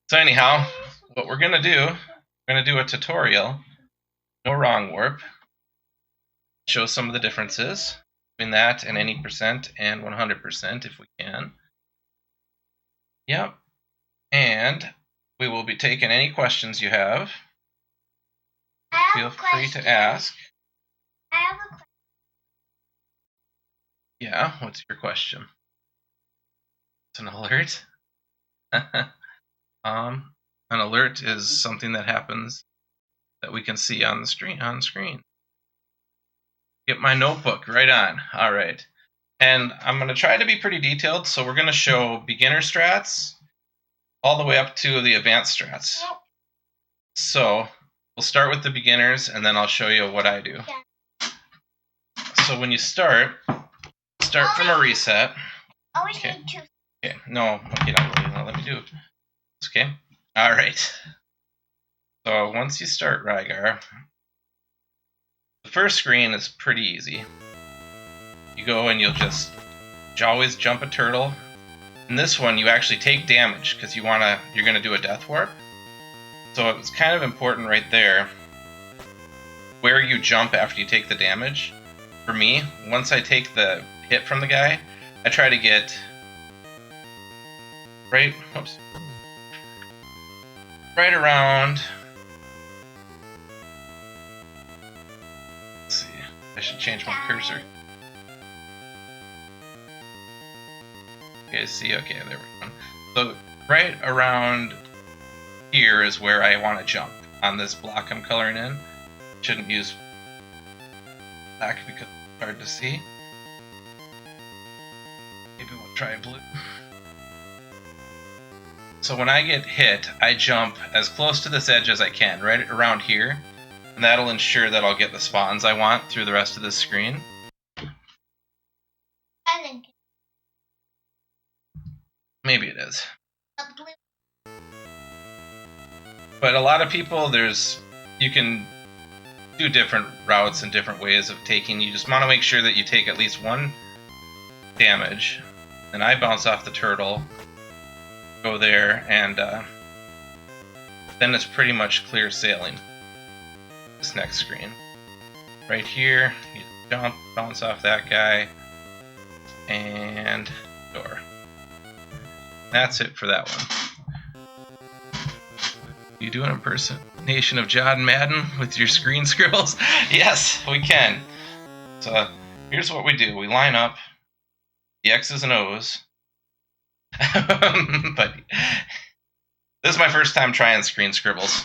So anyhow, what we're gonna do a tutorial, no wrong warp, show some of the differences between that and any percent and 100% if we can. Yep. And we will be taking any questions you have. Feel free to ask. I have a question. Yeah, what's your question? It's an alert. An alert is something that happens that we can see on the screen. Get my notebook right on. All right. And I'm going to try to be pretty detailed, so we're going to show beginner strats all the way up to the advanced strats. So we'll start with the beginners, and then I'll show you what I do. So when you start from a reset. Okay. Okay, no, okay, no, let me do it. Okay, all right. So once you start Rygar, the first screen is pretty easy. You go and you always jump a turtle. In this one, you actually take damage because you're gonna do a death warp. So it's kind of important right there where you jump after you take the damage. For me, once I take the hit from the guy, I try to get right around. Let's see, I should change my cursor. Okay, see, okay, there we go. So right around here is where I want to jump on this block I'm coloring in. Shouldn't use black because it's hard to see. Maybe we'll try blue. So when I get hit, I jump as close to this edge as I can, right around here, and that'll ensure that I'll get the spawns I want through the rest of this screen. Maybe it is. But a lot of people, you can do different routes and different ways of taking. You just want to make sure that you take at least one damage. And I bounce off the turtle, go there, and then it's pretty much clear sailing. This next screen. Right here, you jump, bounce off that guy, and door. That's it for that one. You do an impersonation of John Madden with your screen scribbles? Yes, we can. So here's what we do. We line up the X's and O's. But this is my first time trying screen scribbles.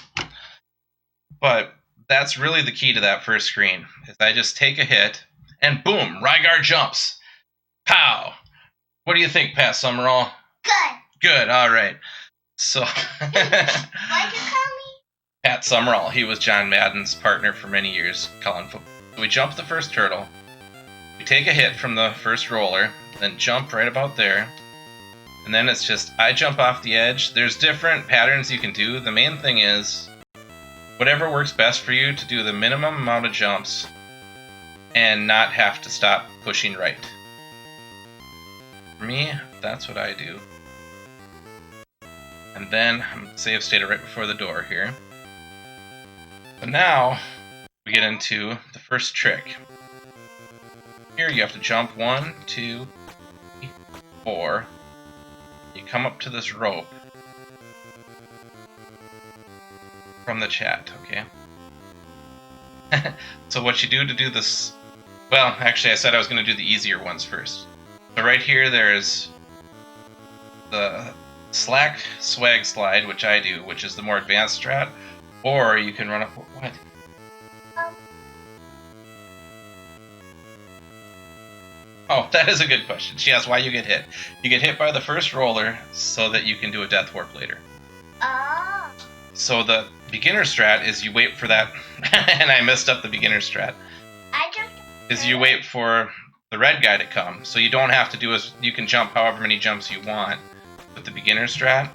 But that's really the key to that first screen. Is I just take a hit, and boom, Rygar jumps. Pow! What do you think, Pat Summerall? Good, all right. So, Why'd you call me? Pat Summerall, he was John Madden's partner for many years calling football. We jump the first turtle, we take a hit from the first roller, then jump right about there, and then it's just, I jump off the edge. There's different patterns you can do. The main thing is, whatever works best for you to do the minimum amount of jumps and not have to stop pushing right. For me, that's what I do. And then I'm going to save state right before the door here. But now we get into the first trick. Here you have to jump 1, 2, 3, 4. You come up to this rope from the chat, okay? So what you do to do this, well, actually I said I was going to do the easier ones first. So right here there's the slack swag slide, which I do, which is the more advanced strat, or you can run up, what? Oh, that is a good question. She asked why you get hit. You get hit by the first roller so that you can do a death warp later. Oh. So the beginner strat is you wait for that, and I messed up the beginner strat. Is you wait for the red guy to come, so you don't have to do you can jump however many jumps you want with the beginner strat.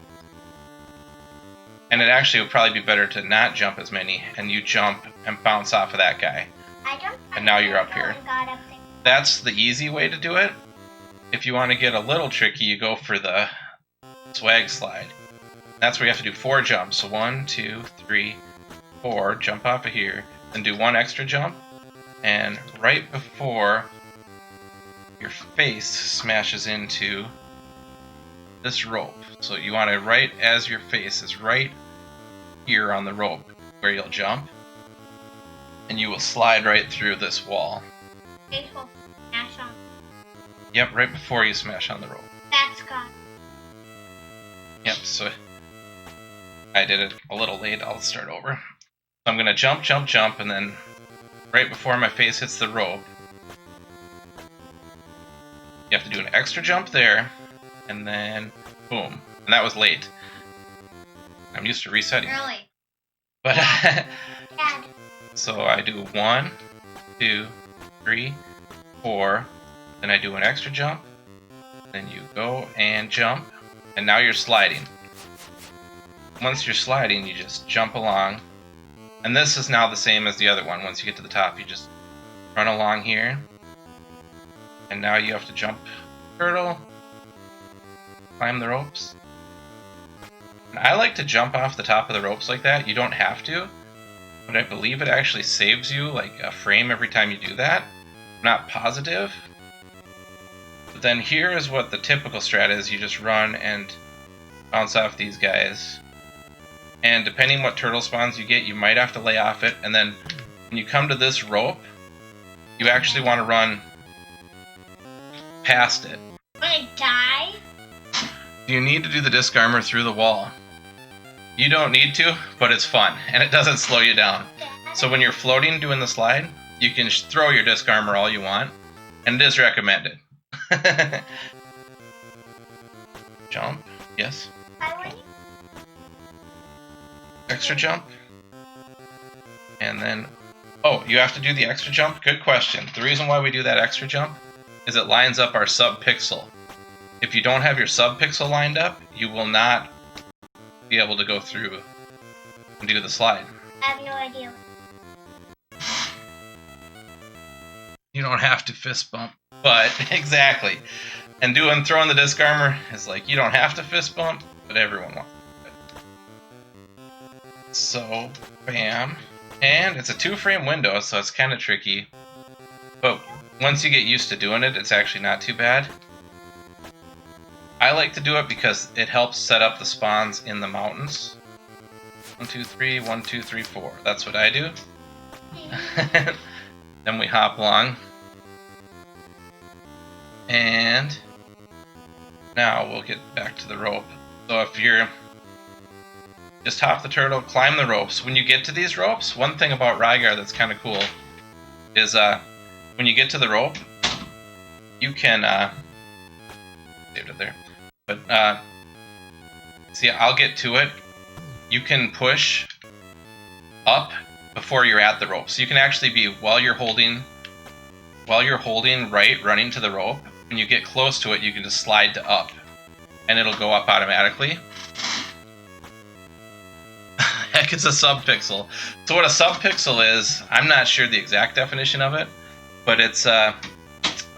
And it actually would probably be better to not jump as many, and you jump and bounce off of that guy. And now you're up here. That's the easy way to do it. If you want to get a little tricky, you go for the swag slide. That's where you have to do 4 jumps. So 1, 2, 3, 4. Jump off of here. Then do 1 extra jump. And right before your face smashes into this rope. So you want to, right as your face is right here on the rope where you'll jump. And you will slide right through this wall. Face will smash on. Yep, right before you smash on the rope. That's gone. Yep, so I did it a little late. I'll start over. So I'm going to jump, jump, jump, and then right before my face hits the rope, you have to do an extra jump there, and then boom. And that was late. I'm used to resetting. Really? But Dad. so I do 1, 2, 3, 4, then I do an extra jump, then you go and jump, and now you're sliding. Once you're sliding, you just jump along, and this is now the same as the other one. Once you get to the top, you just run along here, and now you have to jump turtle, climb the ropes. And I like to jump off the top of the ropes like that. You don't have to, but I believe it actually saves you like a frame every time you do that. I'm not positive. But then here is what the typical strat is. You just run and bounce off these guys. And depending what turtle spawns you get, you might have to lay off it. And then when you come to this rope, you actually want to run past it. Wanna die? You need to do the disc armor through the wall. You don't need to, but it's fun, and it doesn't slow you down. So when you're floating doing the slide, you can throw your disc armor all you want, and it is recommended. Jump, yes. Extra jump. And then, oh, you have to do the extra jump? Good question. The reason why we do that extra jump is it lines up our sub-pixel. If you don't have your sub-pixel lined up, you will not be able to go through and do the slide. I have no idea. You don't have to fist bump, but exactly. And throwing the disc armor is like, you don't have to fist bump, but everyone wants it. So, bam. And it's a 2-frame window, so it's kind of tricky. But once you get used to doing it, it's actually not too bad. I like to do it because it helps set up the spawns in the mountains. 1, 2, 3, 1, 2, 3, 4. That's what I do. Then we hop along. And now we'll get back to the rope. So if you're just hop the turtle, climb the ropes. When you get to these ropes, one thing about Rygar that's kind of cool is when you get to the rope, you can saved it there. But see, I'll get to it. You can push up before you're at the rope. So you can actually be while you're holding right, running to the rope. When you get close to it, you can just slide to up, and it'll go up automatically. Heck, it's a sub-pixel. So what a sub-pixel is, I'm not sure the exact definition of it, but it's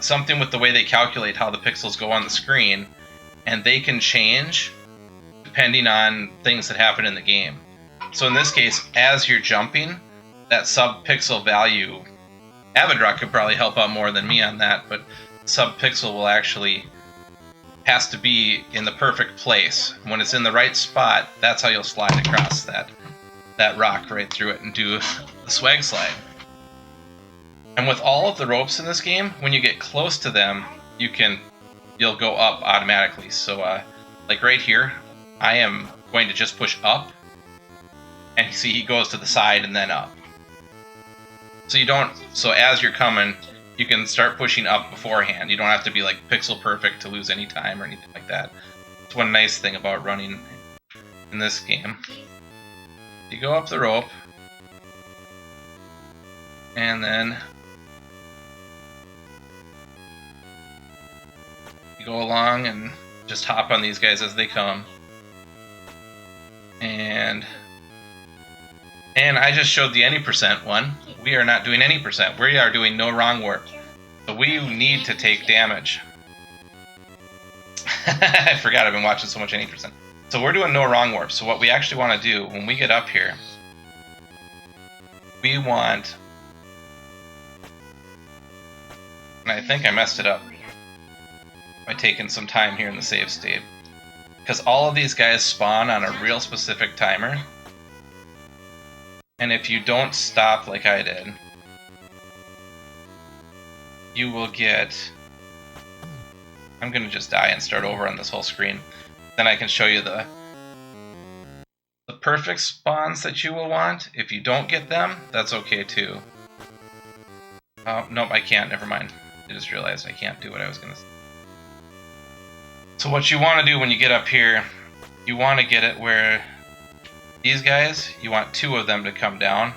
something with the way they calculate how the pixels go on the screen, and they can change depending on things that happen in the game. So in this case, as you're jumping, that sub-pixel value, Avidrock could probably help out more than me on that, but sub-pixel will actually has to be in the perfect place. When it's in the right spot, that's how you'll slide across that rock right through it and do the swag slide. And with all of the ropes in this game, when you get close to them, you'll go up automatically. So like right here, I am going to just push up, and you see he goes to the side and then up. So as you're coming, you can start pushing up beforehand. You don't have to be like pixel perfect to lose any time or anything like that. It's one nice thing about running in this game. You go up the rope, and then you go along and just hop on these guys as they come. And I just showed the any percent one. We are not doing any percent. We are doing no wrong work. So we need to take damage. I forgot I've been watching so much any percent. So we're doing no wrong warp. So what we actually want to do when we get up here, we want, and I think I messed it up by taking some time here in the save state, because all of these guys spawn on a real specific timer, and if you don't stop like I did, you will get, I'm gonna just die and start over on this whole screen. Then I can show you the perfect spawns that you will want. If you don't get them, that's okay too. Oh, nope, I can't, never mind. I just realized I can't do what I was gonna say. So what you want to do when you get up here, you want to get it where these guys, you want 2 of them to come down.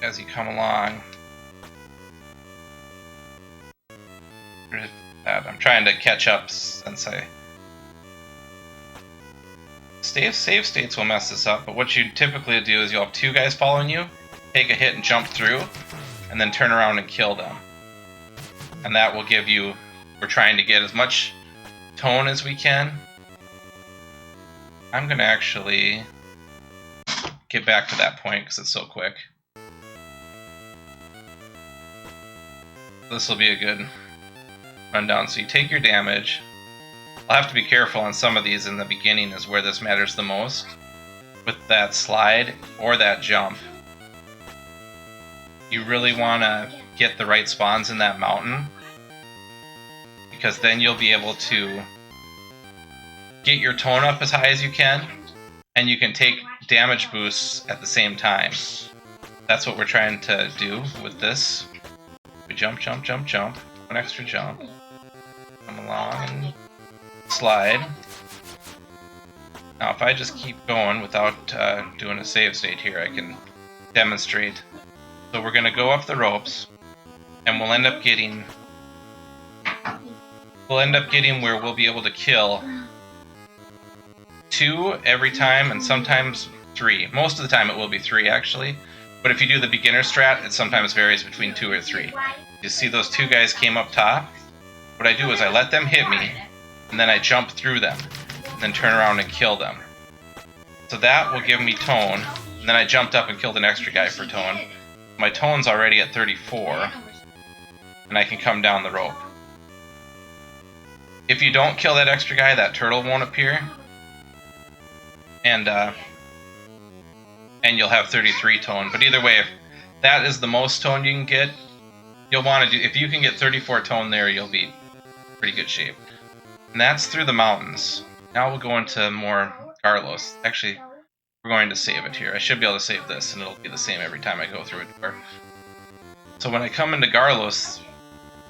As you come along. I'm trying to catch up since I... Save states will mess this up, but what you typically do is you'll have 2 guys following you, take a hit and jump through, and then turn around and kill them. And that will give you... We're trying to get as much tone as we can. I'm going to actually get back to that point because it's so quick. This will be a good rundown. So you take your damage. I'll have to be careful on some of these in the beginning is where this matters the most. With that slide or that jump. You really want to get the right spawns in that mountain, because then you'll be able to get your tone up as high as you can, and you can take damage boosts at the same time. That's what we're trying to do with this. We jump, jump, jump, jump. One extra jump. Come along and slide. Now if I just keep going without doing a save state here, I can demonstrate. So we're going to go up the ropes, and we'll end up getting where we'll be able to kill 2 every time, and sometimes 3. Most of the time it will be 3 actually, but if you do the beginner strat, it sometimes varies between 2 or 3. You see those 2 guys came up top? What I do is I let them hit me, and then I jump through them, and then turn around and kill them. So that will give me tone, and then I jumped up and killed an extra guy for tone. My tone's already at 34, and I can come down the rope. If you don't kill that extra guy, that turtle won't appear, and you'll have 33 tone. But either way, if that is the most tone you can get, you'll want to do. If you can get 34 tone there, you'll be in pretty good shape. And that's through the mountains. Now we'll go into more Garlos. Actually, we're going to save it here. I should be able to save this, and it'll be the same every time I go through a door. So when I come into Garlos,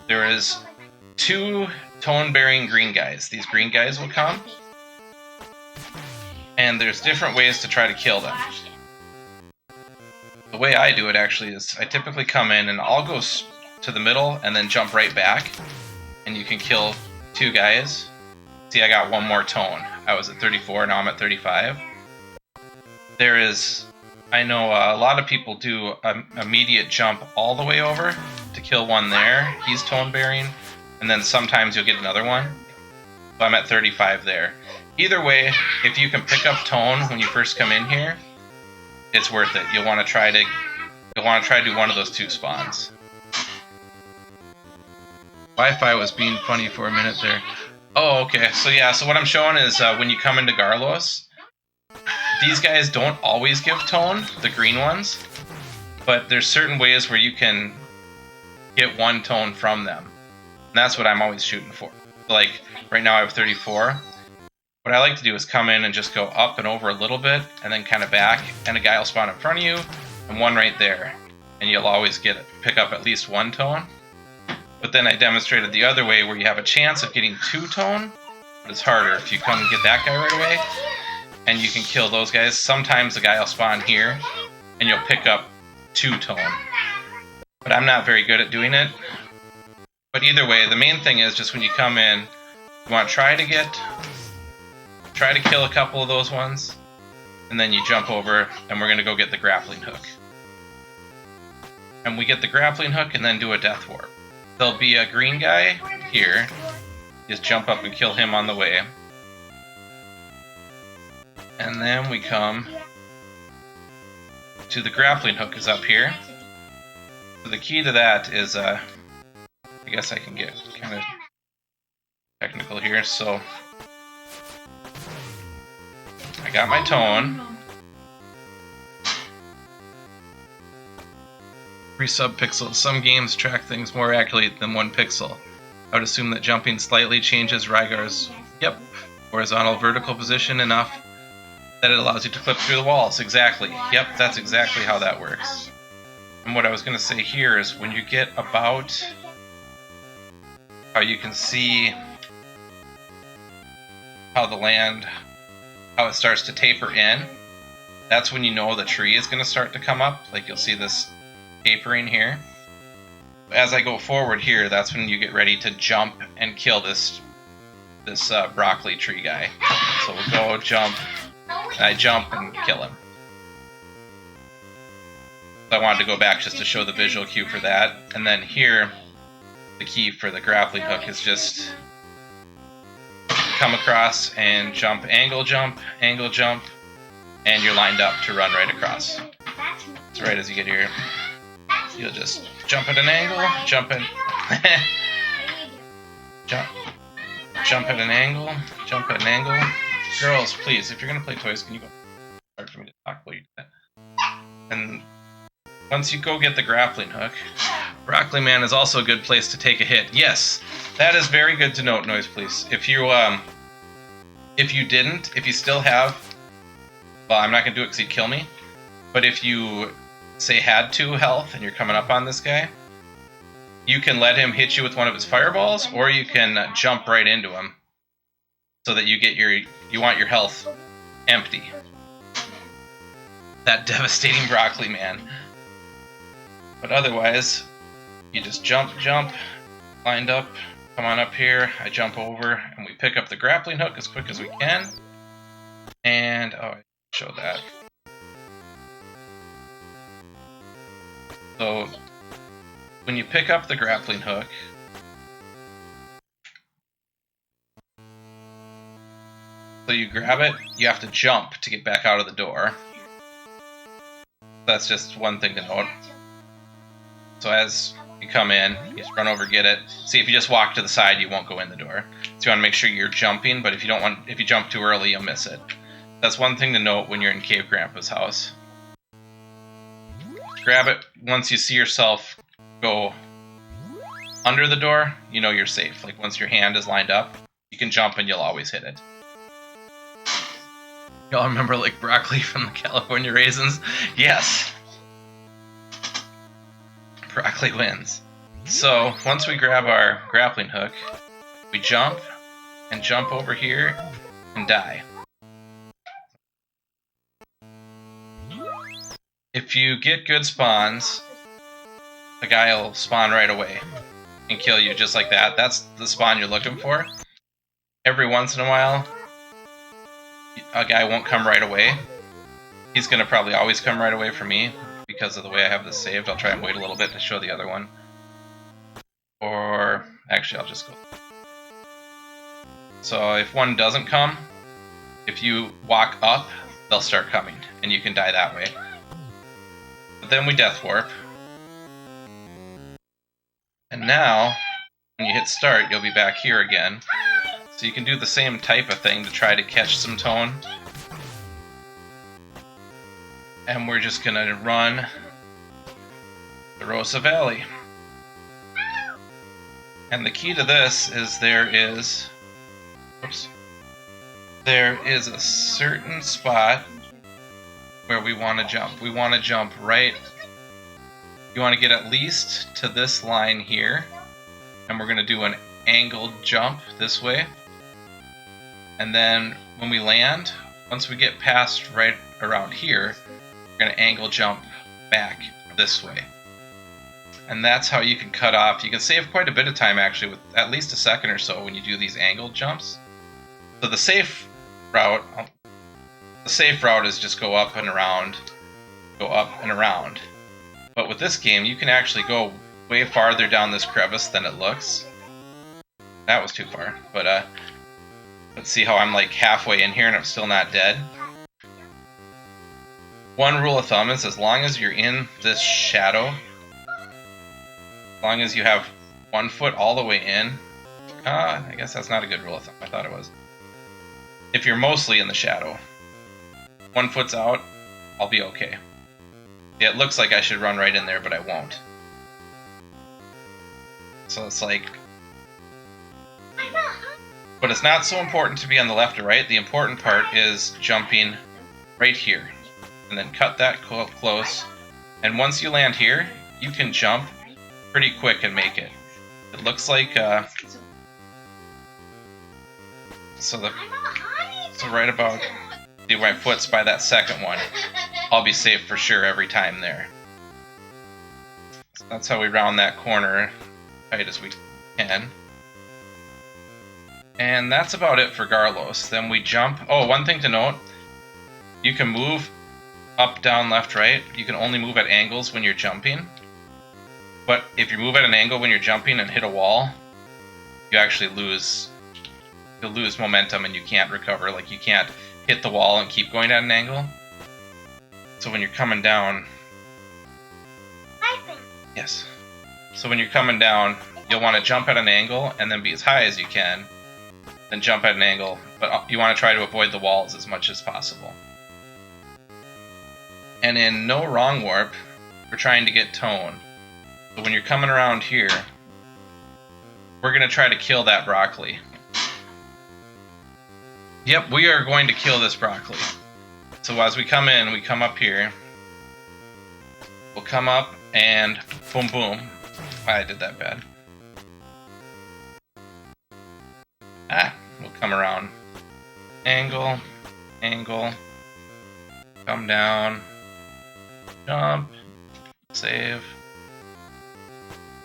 there is 2 tone-bearing green guys. These green guys will come, and there's different ways to try to kill them. The way I do it actually is I typically come in and I'll go to the middle and then jump right back, and you can kill 2 guys. See, I got 1 more tone. I was at 34, now I'm at 35. There is, I know a lot of people do an immediate jump all the way over to kill 1 there. He's tone bearing, and then sometimes you'll get another one. So I'm at 35 there. Either way, if you can pick up tone when you first come in here, it's worth it. You'll want to try to do one of those 2 spawns. Wi-Fi was being funny for a minute there. Oh, okay. So yeah, so what I'm showing is when you come into Garlos, these guys don't always give tone, the green ones, but there's certain ways where you can get 1 tone from them. And that's what I'm always shooting for. Like, right now I have 34. What I like to do is come in and just go up and over a little bit, and then kind of back, and a guy will spawn in front of you, and 1 right there. And you'll always pick up at least 1 tone. But then I demonstrated the other way where you have a chance of getting 2 tone, but it's harder if you come and get that guy right away, and you can kill those guys. Sometimes the guy will spawn here, and you'll pick up 2 tone. But I'm not very good at doing it. But either way, the main thing is just when you come in, you want to try to kill a couple of those ones, and then you jump over, and we're going to go get the grappling hook. And we get the grappling hook and then do a death warp. there'll be a green guy here. Just jump up and kill him on the way. And then we come to the grappling hook is up here. So the key to that is, I guess I can get kind of technical here. So I got my tone. 3 sub-pixels. Some games track things more accurately than 1 pixel. I would assume that jumping slightly changes Rygar's horizontal vertical position enough that it allows you to clip through the walls. Exactly. Yep, that's exactly how that works. And what I was going to say here is when you get about how you can see how the land, how it starts to taper in, that's when you know the tree is going to start to come up. Like you'll see this tapering here. As I go forward here, that's when you get ready to jump and kill this broccoli tree guy. So we'll go jump, and I jump and kill him. So I wanted to go back just to show the visual cue for that. And then here, the key for the grappling hook is just come across and jump, and you're lined up to run right across. So right as you get here, you'll just jump at an angle, jump at an angle. Girls, please, if you're gonna play toys, can you go? Hard for me to talk while you do that. And once you go get the grappling hook, Broccoli Man is also a good place to take a hit. Yes, that is very good to note, Noise Please. If you still have, well, I'm not gonna do it because he'd kill me, but if you say had 2 health and you're coming up on this guy, you can let him hit you with one of his fireballs, or you can jump right into him so that you want your health empty. That devastating Broccoli Man. But otherwise, you just jump, lined up, come on up here, I jump over, and we pick up the grappling hook as quick as we can. And, oh, I show that. So, when you pick up the grappling hook, so you grab it, you have to jump to get back out of the door. That's just one thing to note. So as you come in, you just run over, get it. See, if you just walk to the side, you won't go in the door. So you want to make sure you're jumping, but if you jump too early, you'll miss it. That's one thing to note when you're in Cave Grandpa's house. Grab it once you see yourself go under the door, you know you're safe. Like once your hand is lined up, you can jump and you'll always hit it. Y'all remember like broccoli from the California Raisins? Yes! Broccoli wins. So once we grab our grappling hook, we jump and jump over here and die. If you get good spawns, the guy will spawn right away and kill you just like that. That's the spawn you're looking for. Every once in a while, a guy won't come right away. He's going to probably always come right away for me because of the way I have this saved. I'll try and wait a little bit to show the other one. Or, actually, I'll just go. So if one doesn't come, if you walk up, they'll start coming, and you can die that way. But then we death warp. And now, when you hit start, you'll be back here again. So you can do the same type of thing to try to catch some tone. And we're just gonna run the Rosa Valley. And the key to this is there is a certain spot where we want to jump. We want to jump right. You want to get at least to this line here. And we're going to do an angled jump this way. And then when we land, once we get past right around here, we're going to angle jump back this way. And that's how you can cut off. You can save quite a bit of time actually, with at least a second or so when you do these angled jumps. So the safe route is just go up and around, go up and around. But with this game, you can actually go way farther down this crevice than it looks. That was too far, but let's see how I'm like halfway in here and I'm still not dead. One rule of thumb is as long as you're in this shadow, as long as you have 1 foot all the way in, I guess that's not a good rule of thumb. I thought it was. If you're mostly in the shadow, 1 foot's out, I'll be okay. Yeah, it looks like I should run right in there, but I won't. So it's like... But it's not so important to be on the left or right. The important part is jumping right here. And then cut that close. And once you land here, you can jump pretty quick and make it. It looks like... So right about... See, my foot's by that second one. I'll be safe for sure every time there. So that's how we round that corner tight as we can. And that's about it for Garlos. Then we jump. Oh, one thing to note. You can move up, down, left, right. You can only move at angles when you're jumping. But if you move at an angle when you're jumping and hit a wall, you actually lose... You'll lose momentum and you can't recover. Like, you can't hit the wall and keep going at an angle. So when you're coming down... Yes. So when you're coming down, you'll want to jump at an angle and then be as high as you can. Then jump at an angle, but you want to try to avoid the walls as much as possible. And in No Wrong Warp, we're trying to get tone. So when you're coming around here, we're going to try to kill that broccoli. Yep, we are going to kill this broccoli. So as we come in, we come up here. We'll come up and boom boom. I did that bad. We'll come around. Angle, angle. Come down. Jump. Save.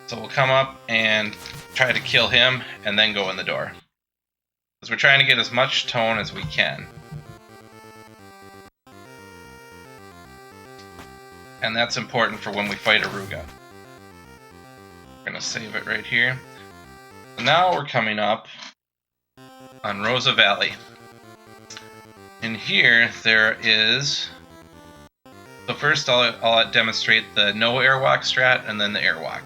So we'll come up and try to kill him and then go in the door. Because we're trying to get as much tone as we can. And that's important for when we fight Aruga. We're going to save it right here. So now we're coming up on Rosa Valley. In here, there is... So first I'll demonstrate the no airwalk strat and then the airwalk.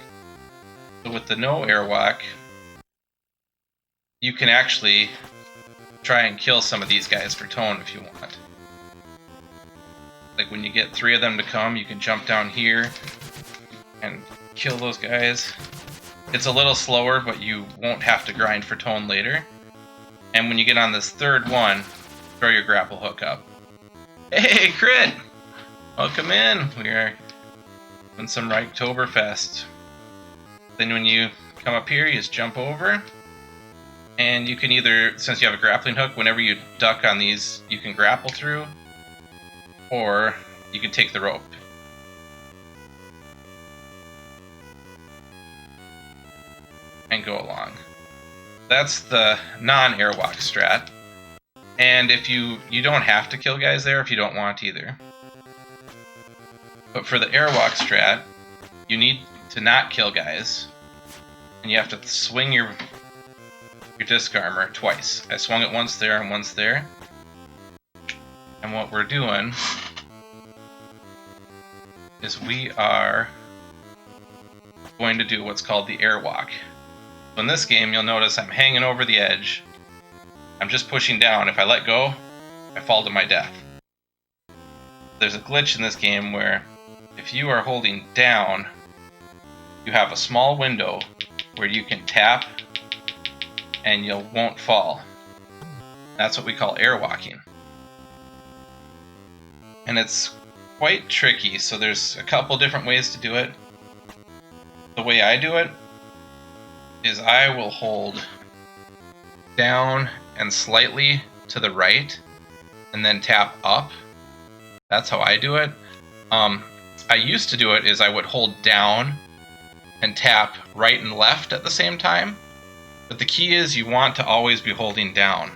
So with the no airwalk, you can actually try and kill some of these guys for tone if you want. Like when you get 3 of them to come, you can jump down here and kill those guys. It's a little slower, but you won't have to grind for tone later. And when you get on this 3rd one, throw your grapple hook up. Hey, Crit! Welcome in! We are doing some Riketoberfest. Then when you come up here, you just jump over. And you can either, since you have a grappling hook, whenever you duck on these, you can grapple through. Or you can take the rope. And go along. That's the non-airwalk strat. And if you don't have to kill guys there if you don't want either. But for the airwalk strat, you need to not kill guys. And you have to swing your disc armor twice. I swung it once there and once there. And what we're doing is we are going to do what's called the airwalk. So in this game, you'll notice I'm hanging over the edge. I'm just pushing down. If I let go, I fall to my death. There's a glitch in this game where if you are holding down, you have a small window where you can tap and you won't fall. That's what we call airwalking. And it's quite tricky, so there's a couple different ways to do it. The way I do it is I will hold down and slightly to the right and then tap up. That's how I do it. I used to do it is I would hold down and tap right and left at the same time. But the key is you want to always be holding down.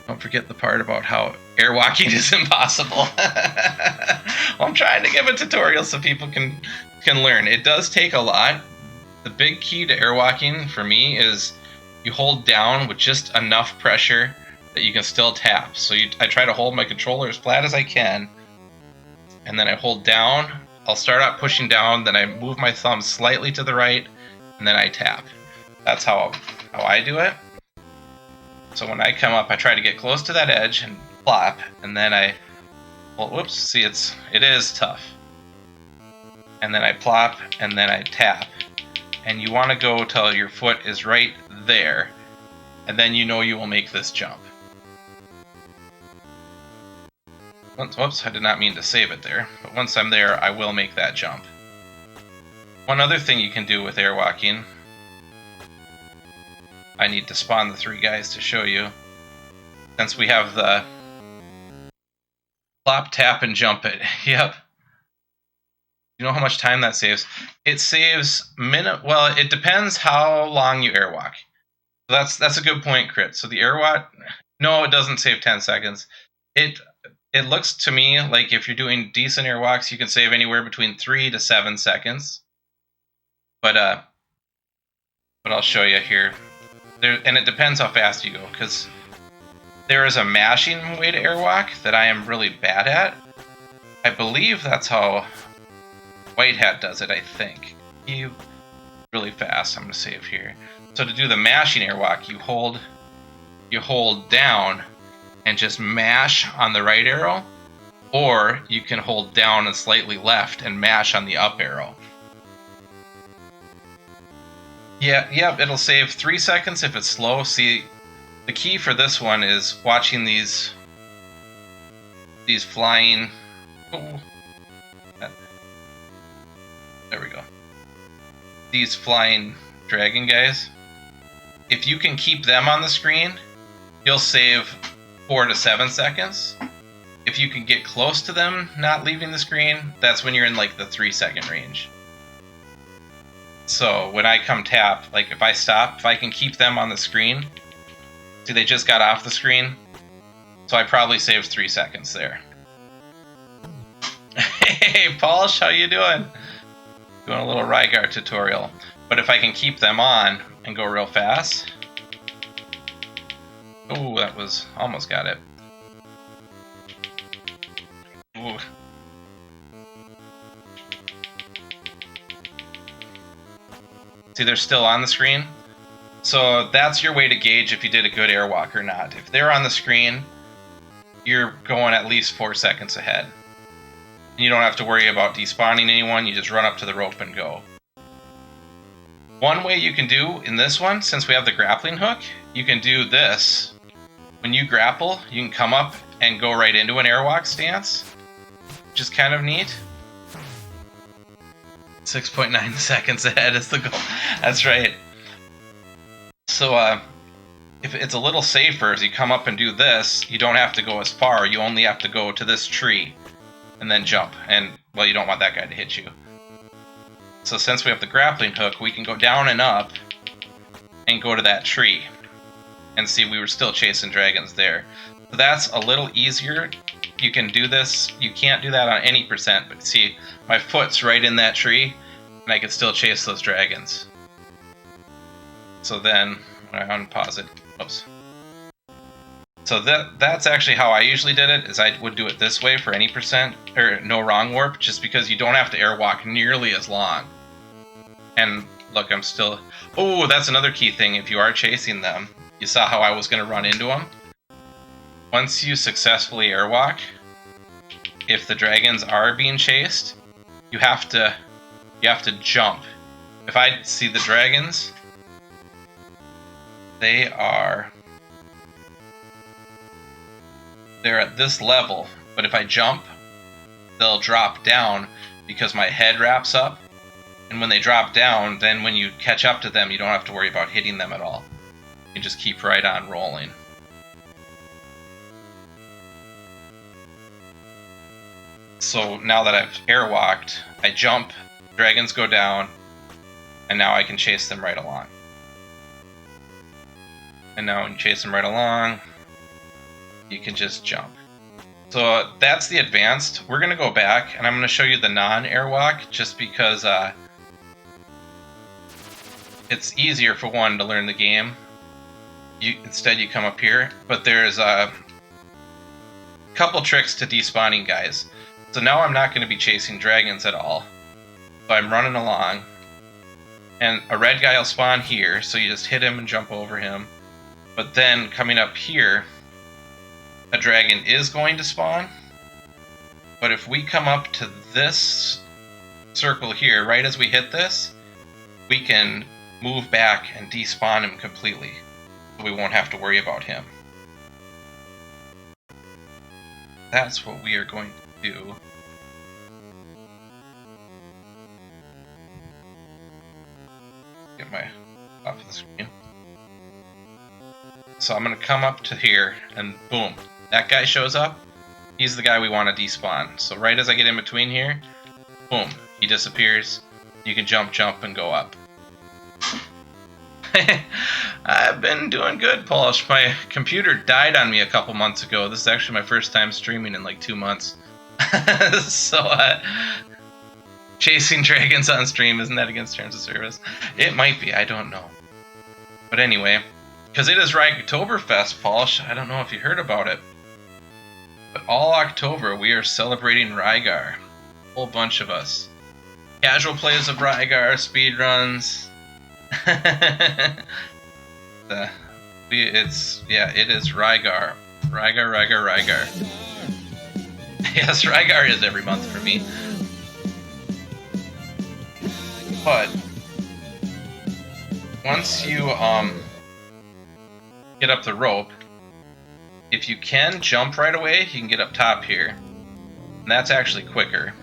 Don't forget the part about how airwalking is impossible. Well, I'm trying to give a tutorial so people can can learn. It does take a lot. The big key to airwalking for me is you hold down with just enough pressure that you can still tap. So I try to hold my controller as flat as I can, and then I hold down. I'll start out pushing down, then I move my thumb slightly to the right, and then I tap. That's how I do it. So when I come up, I try to get close to that edge and plop, and then well, whoops, see, it is tough. And then I plop, and then I tap. And you want to go till your foot is right there, and then you know you will make this jump. Whoops, I did not mean to save it there, but once I'm there, I will make that jump. One other thing you can do with airwalking, I need to spawn the 3 guys to show you, since we have the plop, tap, and jump it. Yep. You know how much time that saves? It saves well, it depends how long you airwalk. So that's a good point, Crit. So the airwalk, no, it doesn't save 10 seconds. It looks to me like if you're doing decent airwalks, you can save anywhere between 3 to 7 seconds. But I'll show you here. And it depends how fast you go, because there is a mashing way to airwalk that I am really bad at. I believe that's how White Hat does it, I think. Really fast. I'm going to save here. So to do the mashing airwalk, you hold down and just mash on the right arrow, or you can hold down and slightly left and mash on the up arrow. Yeah, it'll save 3 seconds if it's slow. See, the key for this one is watching these flying... Oh, there we go. These flying dragon guys. If you can keep them on the screen, you'll save 4 to 7 seconds. If you can get close to them not leaving the screen, that's when you're in like the 3-second range. So when I come tap, like if I stop, if I can keep them on the screen, see they just got off the screen, so I probably saved 3 seconds there. Hey Paulsh, how you doing? Doing a little Rygar tutorial. But if I can keep them on and go real fast. Oh, that was almost got it. Ooh. See, they're still on the screen. So that's your way to gauge if you did a good airwalk or not. If they're on the screen, you're going at least 4 seconds ahead. You don't have to worry about despawning anyone, you just run up to the rope and go. One way you can do in this one, since we have the grappling hook, you can do this. When you grapple, you can come up and go right into an airwalk stance, which is kind of neat. 6.9 seconds ahead is the goal. That's right. So if it's a little safer, as you come up and do this, you don't have to go as far, you only have to go to this tree and then jump, and well, you don't want that guy to hit you. So since we have the grappling hook, we can go down and up and go to that tree. And see, we were still chasing dragons there. So that's a little easier. You can do this. You can't do that on any percent, but see, my foot's right in that tree, and I can still chase those dragons. So then, when I unpause it, oops. So that's actually how I usually did it, is I would do it this way for any percent, or no wrong warp, just because you don't have to airwalk nearly as long. And look, I'm still... Oh, that's another key thing. If you are chasing them, you saw how I was going to run into them. Once you successfully airwalk, if the dragons are being chased, you have to jump. If I see the dragons, they're at this level, but if I jump, they'll drop down because my head wraps up. And when they drop down, then when you catch up to them, you don't have to worry about hitting them at all. You just keep right on rolling. So now that I've airwalked, I jump, dragons go down, and now I can chase them right along. And now when you chase them right along, you can just jump. So that's the advanced. We're going to go back, and I'm going to show you the non-airwalk, just because it's easier for one to learn the game. Instead, you come up here, but there's a couple tricks to despawning guys. So now I'm not going to be chasing dragons at all. So I'm running along, and a red guy will spawn here, so you just hit him and jump over him. But then coming up here, a dragon is going to spawn. But if we come up to this circle here, right as we hit this, we can move back and despawn him completely. So we won't have to worry about him. That's what we are going to do. Get my off of the screen. So I'm going to come up to here, and boom, that guy shows up. He's the guy we want to despawn. So right as I get in between here, boom, he disappears. You can jump, and go up. I've been doing good, Polish. My computer died on me a couple months ago. This is actually my first time streaming in like 2 months. So, chasing dragons on stream, isn't that against terms of service? It might be, I don't know. But anyway, because it is Rygartoberfest, Polish. I don't know if you heard about it. But all October, we are celebrating Rygar. A whole bunch of us. Casual plays of Rygar, speedruns. It is Rygar. Rygar. Yes, Rygar is every month for me. But once you get up the rope, if you can jump right away, you can get up top here. And that's actually quicker.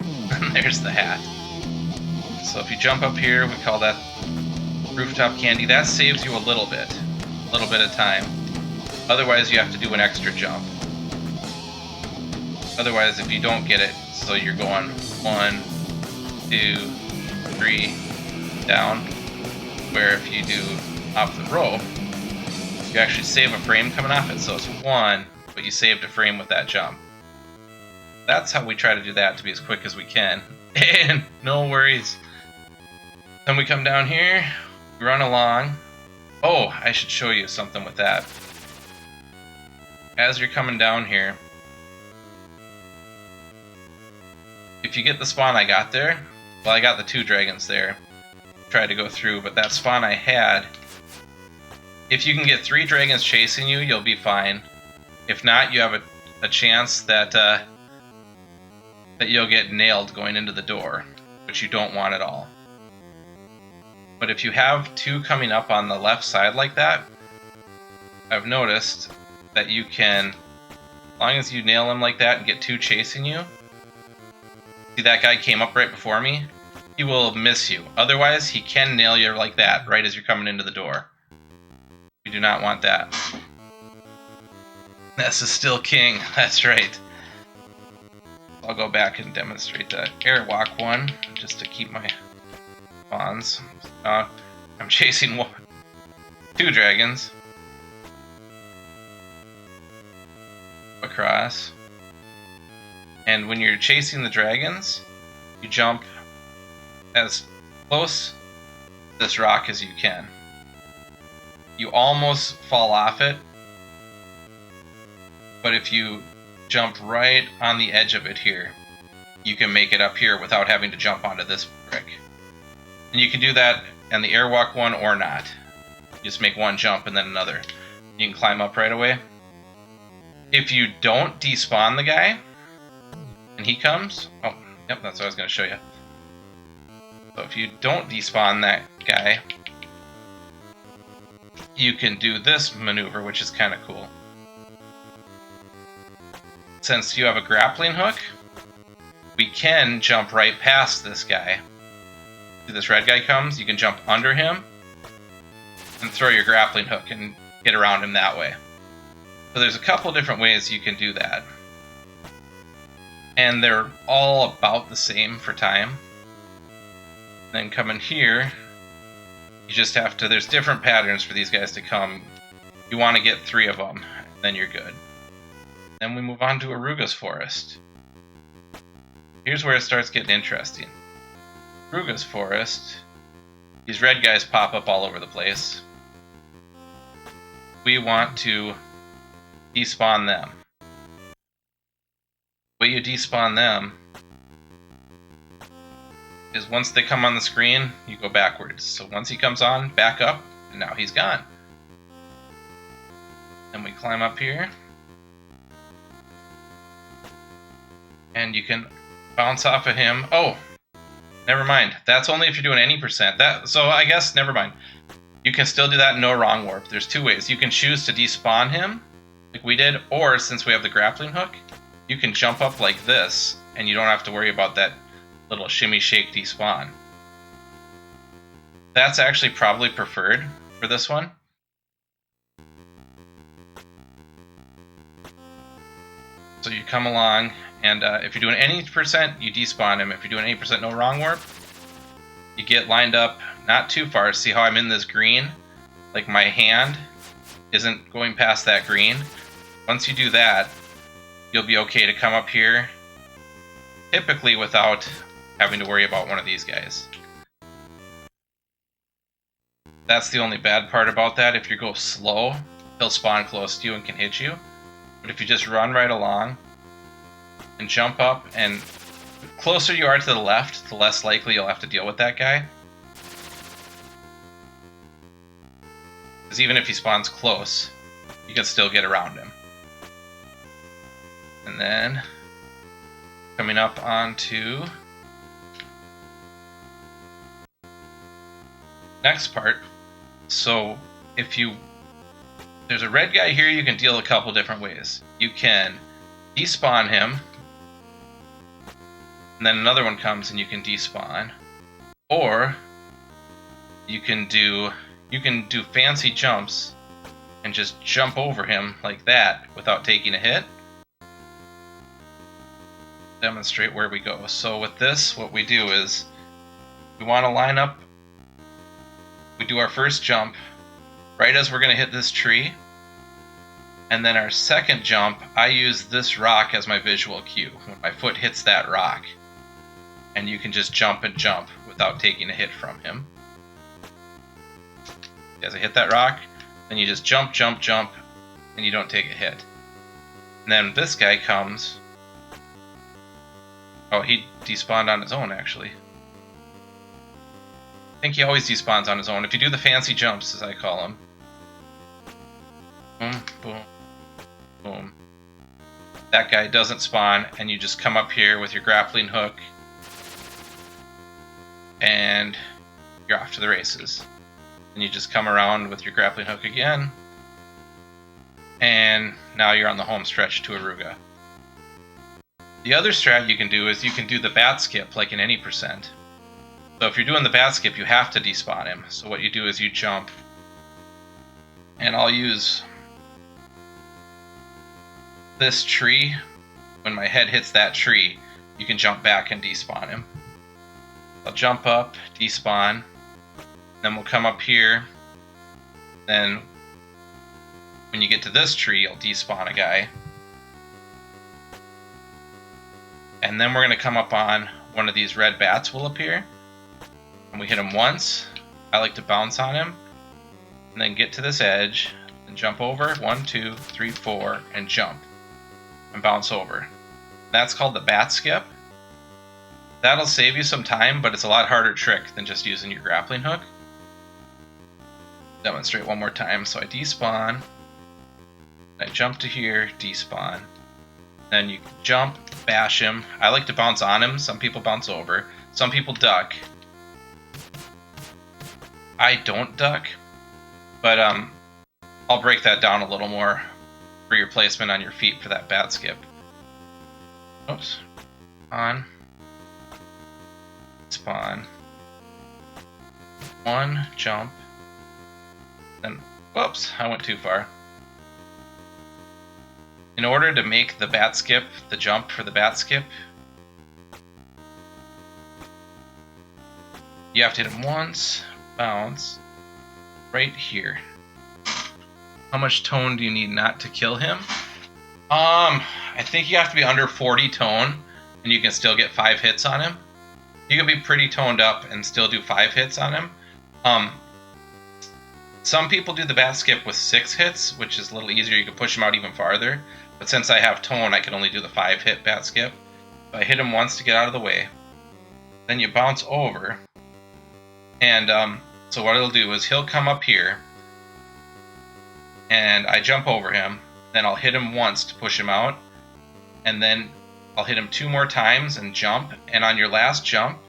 And there's the hat. So if you jump up here, we call that rooftop candy. That saves you a little bit of time. Otherwise, you have to do an extra jump. Otherwise, if you don't get it, so you're going 1, 2, 3 down, where if you do off the rope, you actually save a frame coming off it. So it's 1, but you saved a frame with that jump. That's how we try to do that, to be as quick as we can. And no worries. Then we come down here, we run along. Oh, I should show you something with that. As you're coming down here, if you get the spawn I got there, well, I got the 2 dragons there. Tried to go through, but that spawn I had, if you can get 3 dragons chasing you, you'll be fine. If not, you have a chance that that you'll get nailed going into the door, which you don't want at all. But if you have 2 coming up on the left side like that, I've noticed that you can, as long as you nail them like that and get 2 chasing you, see that guy came up right before me? He will miss you. Otherwise, he can nail you like that, right as you're coming into the door. We do not want that. This is still king, that's right. I'll go back and demonstrate the airwalk one, just to keep my spawns. I'm chasing 2 dragons across. And when you're chasing the dragons, you jump as close to this rock as you can. You almost fall off it, but if you jump right on the edge of it here, you can make it up here without having to jump onto this brick. And you can do that in the airwalk one or not. You just make one jump and then another. You can climb up right away. If you don't despawn the guy, and he comes, oh, yep, that's what I was going to show you. So if you don't despawn that guy, you can do this maneuver, which is kind of cool. Since you have a grappling hook, we can jump right past this guy. See, this red guy comes, you can jump under him and throw your grappling hook and get around him that way. So there's a couple different ways you can do that. And they're all about the same for time. Then coming here, you just have to, there's different patterns for these guys to come. You want to get 3 of them, then you're good. Then we move on to Arugus Forest. Here's where it starts getting interesting. Arugus Forest, these red guys pop up all over the place. We want to despawn them. The way you despawn them is once they come on the screen, you go backwards. So once he comes on, back up, and now he's gone. Then we climb up here. And you can bounce off of him. Oh, never mind. That's only if you're doing any percent. So I guess, never mind. You can still do that, no wrong warp. There's two ways. You can choose to despawn him, like we did, or since we have the grappling hook, you can jump up like this, and you don't have to worry about that little shimmy shake despawn. That's actually probably preferred for this one. So you come along, and if you're doing any percent, you despawn him. If you're doing any percent no wrong warp, you get lined up not too far. See how I'm in this green? Like my hand isn't going past that green. Once you do that, you'll be okay to come up here, typically without having to worry about one of these guys. That's the only bad part about that. If you go slow, he'll spawn close to you and can hit you. But if you just run right along and jump up, and the closer you are to the left, the less likely you'll have to deal with that guy. Because even if he spawns close, you can still get around him. And then coming up onto next part. So if there's a red guy here, you can deal a couple different ways. You can despawn him, and then another one comes and you can despawn. Or you can do fancy jumps and just jump over him like that without taking a hit. Demonstrate where we go. So with this, what we do is we want to line up. We do our first jump right as we're going to hit this tree. And then our second jump, I use this rock as my visual cue when my foot hits that rock. And you can just jump and jump without taking a hit from him. As I hit that rock, then you just jump, jump, jump, and you don't take a hit. And then this guy comes. Oh, he despawned on his own, actually. I think he always despawns on his own. If you do the fancy jumps, as I call them. Boom, boom, boom. That guy doesn't spawn, and you just come up here with your grappling hook, and you're off to the races. And you just come around with your grappling hook again, and now you're on the home stretch to Aruga. The other strat you can do is you can do the bat skip like in any percent. So if you're doing the bat skip, you have to despawn him. So what you do is you jump, and I'll use this tree. When my head hits that tree, you can jump back and despawn him. I'll jump up, despawn, then we'll come up here. Then when you get to this tree, I'll despawn a guy. And then we're going to come up on one of these red bats will appear. And we hit him once. I like to bounce on him. And then get to this edge. And jump over. 1, 2, 3, 4. And jump. And bounce over. That's called the bat skip. That'll save you some time, but it's a lot harder trick than just using your grappling hook. Demonstrate one more time. So I despawn. I jump to here. Despawn. Then you jump, bash him. I like to bounce on him. Some people bounce over. Some people duck. I don't duck, but I'll break that down a little more for your placement on your feet for that bat skip. Oops. On. Spawn. One, jump. Then, whoops, I went too far. In order to make the bat skip, the jump for the bat skip, you have to hit him once, bounce, right here. How much tone do you need not to kill him? I think you have to be under 40 tone, and you can still get 5 hits on him. You can be pretty toned up and still do 5 hits on him. Some people do the bat skip with 6 hits, which is a little easier. You can push him out even farther. But since I have tone, I can only do the 5 hit bat skip. So I hit him once to get out of the way. Then you bounce over. And so what it'll do is he'll come up here. And I jump over him. Then I'll hit him once to push him out. And then I'll hit him 2 more times and jump. And on your last jump,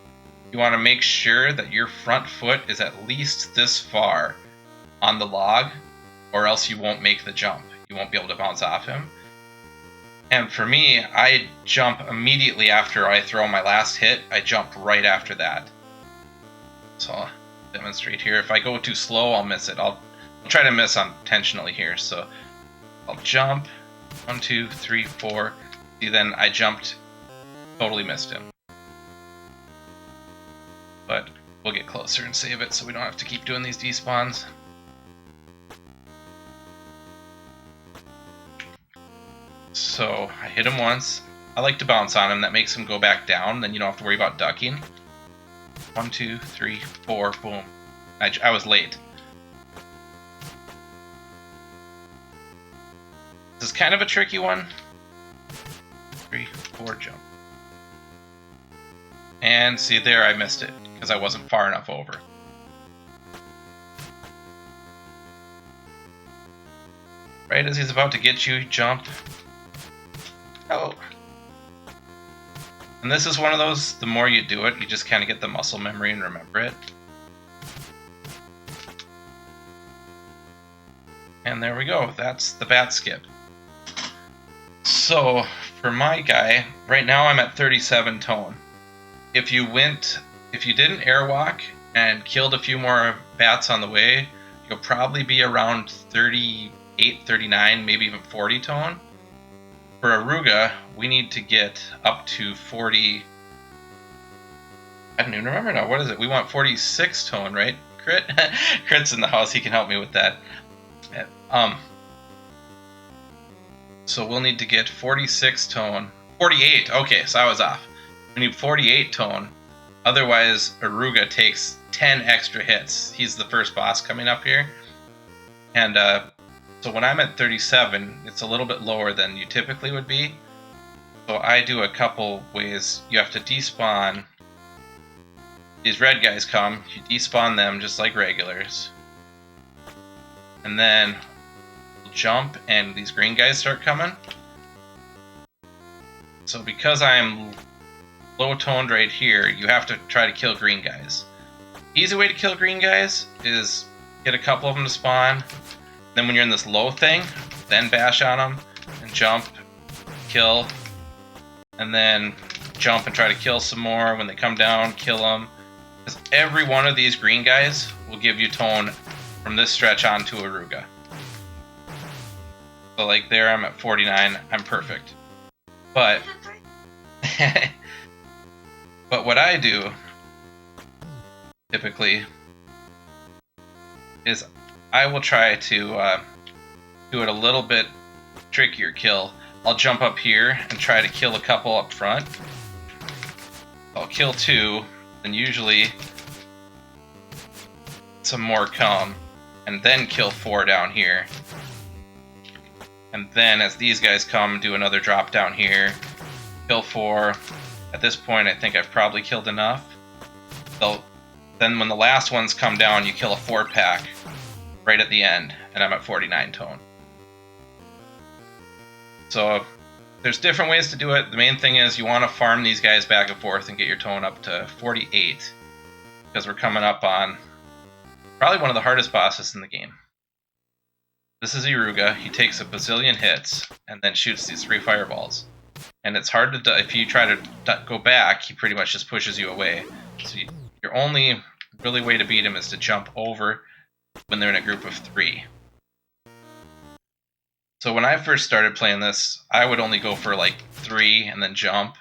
you want to make sure that your front foot is at least this far on the log, or else you won't make the jump. You won't be able to bounce off him. And for me, I jump immediately after I throw my last hit. I jump right after that. So I'll demonstrate here. If I go too slow, I'll miss it. I'll try to miss intentionally here. So I'll jump. 1, 2, 3, 4. See, then I jumped, totally missed him. But we'll get closer and save it so we don't have to keep doing these despawns. So I hit him once. I like to bounce on him. That makes him go back down. Then you don't have to worry about ducking. 1, 2, 3, 4. Boom. I was late. This is kind of a tricky one. 3, 4, jump. And see there, I missed it because I wasn't far enough over. Right as he's about to get you, jump. Oh. And this is one of those, the more you do it, you just kind of get the muscle memory and remember it. And there we go. That's the bat skip. So, for my guy, right now I'm at 37 tone. If you didn't airwalk and killed a few more bats on the way, you'll probably be around 38, 39, maybe even 40 tone. For Aruga, we need to get up to 40... I don't even remember now. What is it? We want 46 tone, right? Crit? Crit's in the house. He can help me with that. So we'll need to get 46 tone. 48! Okay, so I was off. We need 48 tone. Otherwise, Aruga takes 10 extra hits. He's the first boss coming up here. And so when I'm at 37, it's a little bit lower than you typically would be. So I do a couple ways. You have to despawn. These red guys come, you despawn them just like regulars. And then you'll jump and these green guys start coming. So because I'm low toned right here, you have to try to kill green guys. Easy way to kill green guys is get a couple of them to spawn. Then when you're in this low thing, then bash on them and jump, kill, and then jump and try to kill some more. When they come down, kill them. Because every one of these green guys will give you tone from this stretch on to Aruga. So like there, I'm at 49. I'm perfect. But but what I do typically is I will try to do it a little bit trickier kill. I'll jump up here and try to kill a couple up front. I'll kill 2, and usually some more come, and then kill 4 down here. And then as these guys come, do another drop down here, kill 4. At this point, I think I've probably killed enough. Then when the last ones come down, you kill a 4-pack right at the end, and I'm at 49 tone. So there's different ways to do it. The main thing is you want to farm these guys back and forth and get your tone up to 48, because we're coming up on probably one of the hardest bosses in the game. This is Aruga. He takes a bazillion hits and then shoots these 3 fireballs. And it's hard to if you try to go back, he pretty much just pushes you away. So your only really way to beat him is to jump over when they're in a group of 3. So when I first started playing this, I would only go for like 3 and then jump,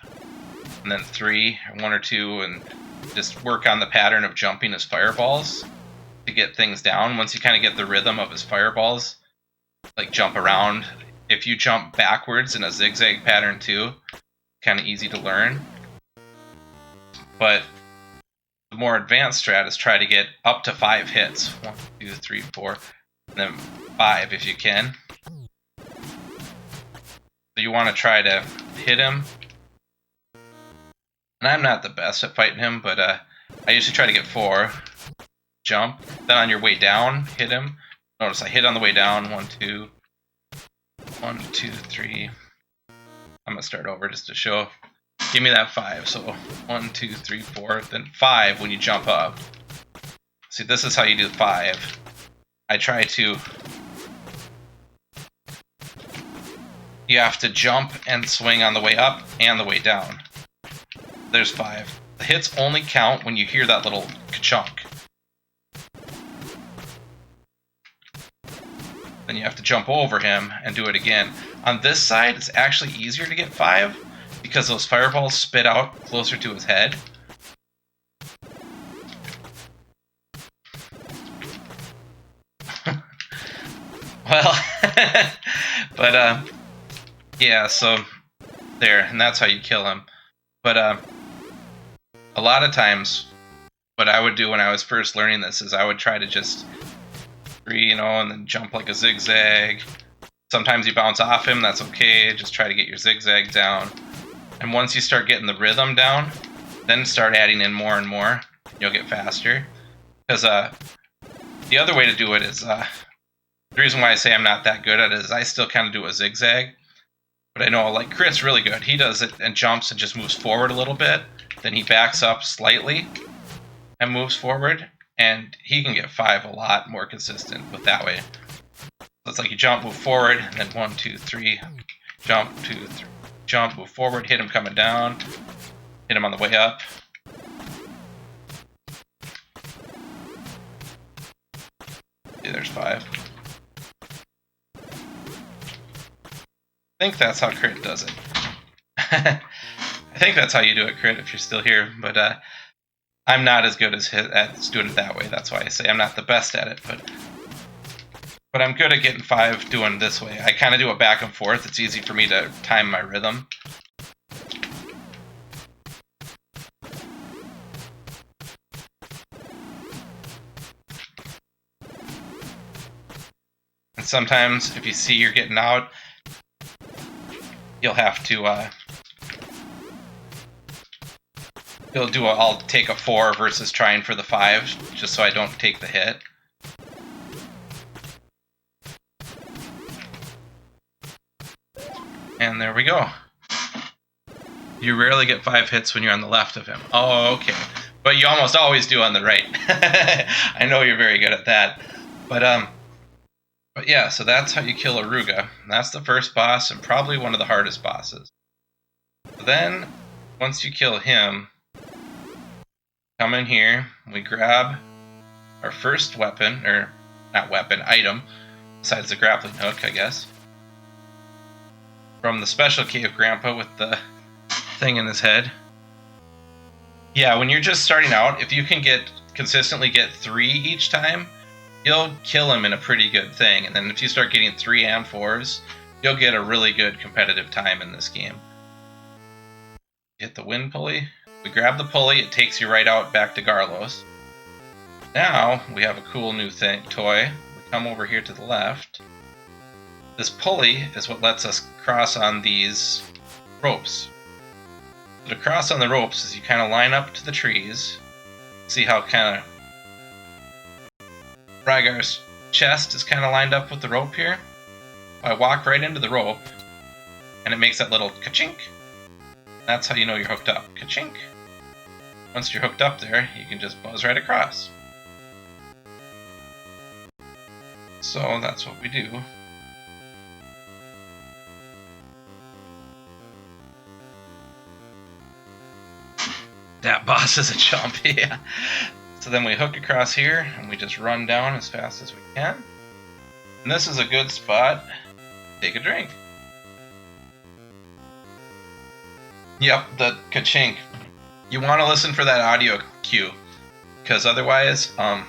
and then 3, 1 or 2, and just work on the pattern of jumping his fireballs to get things down. Once you kind of get the rhythm of his fireballs, like jump around, if you jump backwards in a zigzag pattern too, kind of easy to learn. But the more advanced strat is try to get up to 5 hits. 1, 2, 3, 4, and then 5 if you can. So you want to try to hit him. And I'm not the best at fighting him, but I usually try to get 4. Jump. Then on your way down, hit him. Notice I hit on the way down. 1, 2. 1, 2, 3. I'm going to start over just to show. Give me that 5. So 1, 2, 3, 4. Then 5 when you jump up. See, this is how you do 5. I try to... You have to jump and swing on the way up and the way down. There's 5. The hits only count when you hear that little ka-chunk. Then you have to jump over him and do it again. On this side, it's actually easier to get 5 because those fireballs spit out closer to his head. Well, but yeah, so there, and that's how you kill him. But a lot of times, what I would do when I was first learning this is I would try to just and then jump like a zigzag. Sometimes you bounce off him, that's okay, just try to get your zigzag down. And once you start getting the rhythm down, then start adding in more and more, you'll get faster. Because the other way to do it is, the reason why I say I'm not that good at it is I still kind of do a zigzag. But I know, like, Crit's really good. He does it and jumps and just moves forward a little bit. Then he backs up slightly and moves forward. And he can get 5 a lot more consistent with that way. So it's like you jump, move forward, and then 1, 2, 3, jump, 2, 3, jump, move forward, hit him coming down, hit him on the way up. See, there's 5. I think that's how Crit does it. I think that's how you do it, Crit, if you're still here. But I'm not as good at doing it that way. That's why I say I'm not the best at it. But I'm good at getting 5 doing this way. I kind of do it back and forth. It's easy for me to time my rhythm. And sometimes if you see you're getting out, you'll have to I'll take a 4 versus trying for the 5 just so I don't take the hit. And there we go. You rarely get 5 hits when you're on the left of him. Oh, okay. But you almost always do on the right. I know you're very good at that. But yeah, so that's how you kill Aruga. That's the first boss and probably one of the hardest bosses. Then, once you kill him, come in here, we grab our first weapon, or not weapon, item, besides the grappling hook, I guess. From the special cave grandpa with the thing in his head. Yeah, when you're just starting out, if you can consistently get 3 each time, you'll kill him in a pretty good thing. And then if you start getting 3 and 4s, you'll get a really good competitive time in this game. Hit the wind pulley. We grab the pulley, it takes you right out back to Garlos. Now, we have a cool new toy. We come over here to the left. This pulley is what lets us cross on these ropes. So to cross on the ropes is you kind of line up to the trees. See how kind of Rygar's chest is kind of lined up with the rope here? I walk right into the rope, and it makes that little ka-chink. That's how you know you're hooked up. Ka-chink. Once you're hooked up there, you can just buzz right across. So that's what we do. That boss is a chump, yeah. So then we hook across here, and we just run down as fast as we can. And this is a good spot. Take a drink. Yep, the ka-chink. You want to listen for that audio cue, because otherwise, I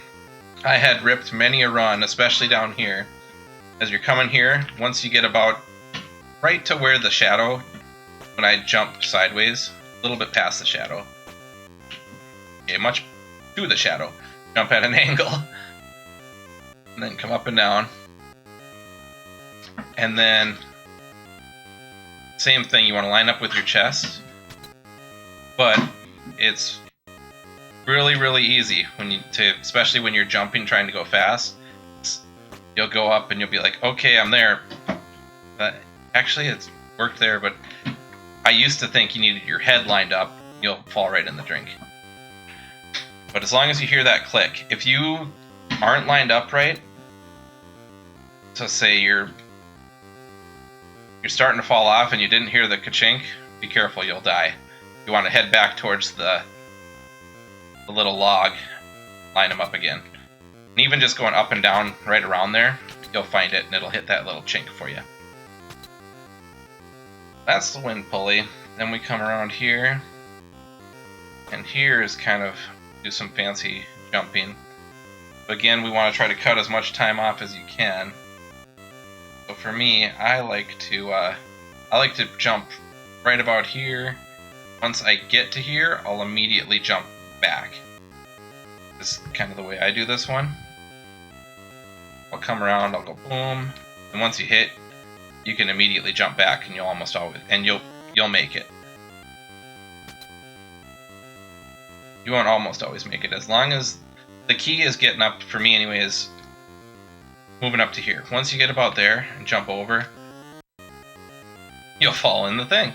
had ripped many a run, especially down here. As you're coming here, once you get about right to where the shadow, when I jump sideways, a little bit past the shadow. Okay, much to the shadow. Jump at an angle. And then come up and down. And then, same thing, you want to line up with your chest. But it's really, really easy when especially when you're jumping, trying to go fast. You'll go up and you'll be like, okay, I'm there. But actually, it's worked there, but I used to think you needed your head lined up, you'll fall right in the drink. But as long as you hear that click, if you aren't lined up right, so say you're starting to fall off and you didn't hear the ka-chink, be careful, you'll die. You want to head back towards the little log, line them up again. And even just going up and down right around there, you'll find it and it'll hit that little chink for you. That's the wind pulley. Then we come around here, and here is kind of do some fancy jumping. Again, we want to try to cut as much time off as you can. So for me, I like to jump right about here. Once I get to here, I'll immediately jump back. This is kind of the way I do this one. I'll come around, I'll go boom, and once you hit, you can immediately jump back, and you'll almost always, and you'll make it. You won't almost always make it, as long as the key is getting up, for me anyway, is moving up to here. Once you get about there and jump over, you'll fall in the thing.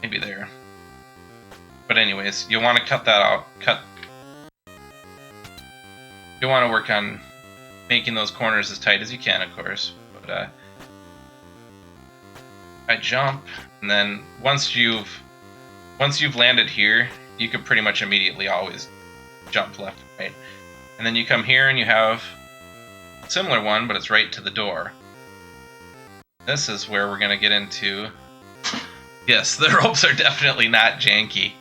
Maybe there. But anyways, you want to cut that out. You want to work on making those corners as tight as you can, of course. But I jump, and then once you've landed here, you can pretty much immediately always jump left and right. And then you come here and you have a similar one, but it's right to the door. This is where we're going to get into... Yes, the ropes are definitely not janky.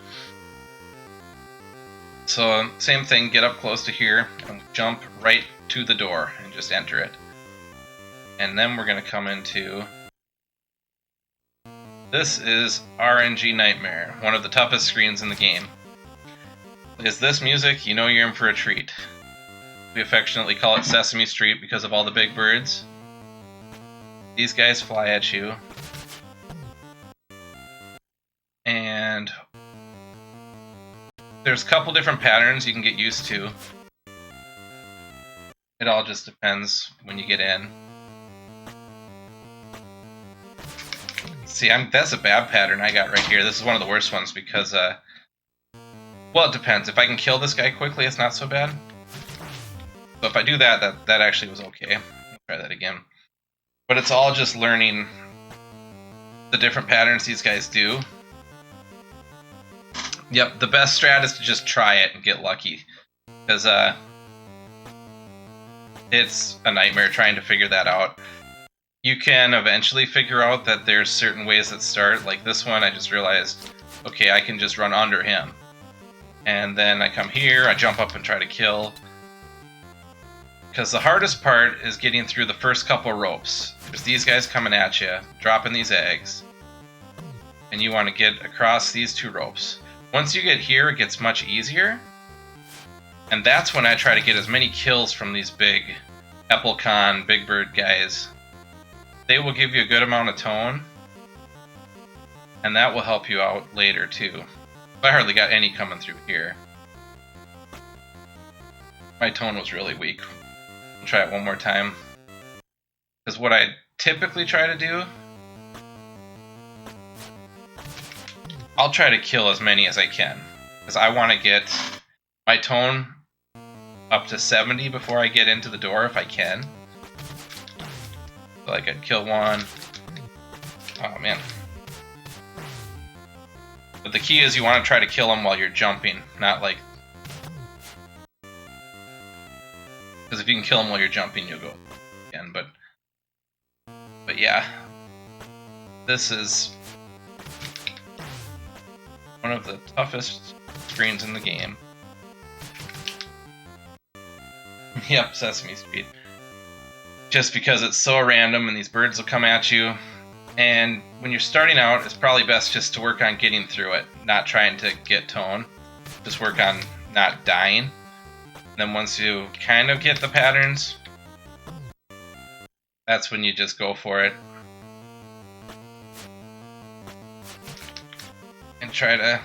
So, same thing, get up close to here, and jump right to the door, and just enter it. And then we're going to come into... This is RNG Nightmare, one of the toughest screens in the game. Is this music? You know you're in for a treat. We affectionately call it Sesame Street because of all the big birds. These guys fly at you. And there's a couple different patterns you can get used to. It all just depends when you get in. See, that's a bad pattern I got right here. This is one of the worst ones because, well, it depends. If I can kill this guy quickly, it's not so bad. So if I do that, that actually was okay. I'll try that again. But it's all just learning the different patterns these guys do. Yep, the best strat is to just try it and get lucky. Because, it's a nightmare trying to figure that out. You can eventually figure out that there's certain ways that start. Like this one, I just realized, okay, I can just run under him. And then I come here, I jump up and try to kill. Because the hardest part is getting through the first couple ropes. There's these guys coming at you, dropping these eggs. And you want to get across these two ropes. Once you get here, it gets much easier. And that's when I try to get as many kills from these big Epelcon, Big Bird guys. They will give you a good amount of tone. And that will help you out later too. I hardly got any coming through here. My tone was really weak. I'll try it one more time. Because what I typically try to do, I'll try to kill as many as I can. Because I want to get my tone up to 70 before I get into the door if I can. So I could kill one. Oh man. But the key is you want to try to kill them while you're jumping, not like... Because if you can kill them while you're jumping, you'll go again, but yeah. This is one of the toughest screens in the game. Yep, Sesame Street. Just because it's so random and these birds will come at you. And when you're starting out, it's probably best just to work on getting through it, not trying to get tone. Just work on not dying. And then once you kind of get the patterns, that's when you just go for it. And try to...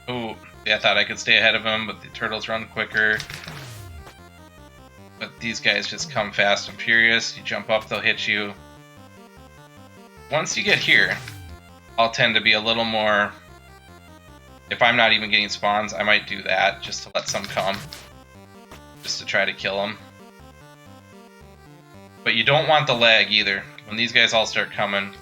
Ooh, yeah, I thought I could stay ahead of them, but the turtles run quicker. But these guys just come fast and furious. You jump up, they'll hit you. Once you get here, I'll tend to be a little more... If I'm not even getting spawns, I might do that just to let some come. Just to try to kill them. But you don't want the lag either. When these guys all start coming.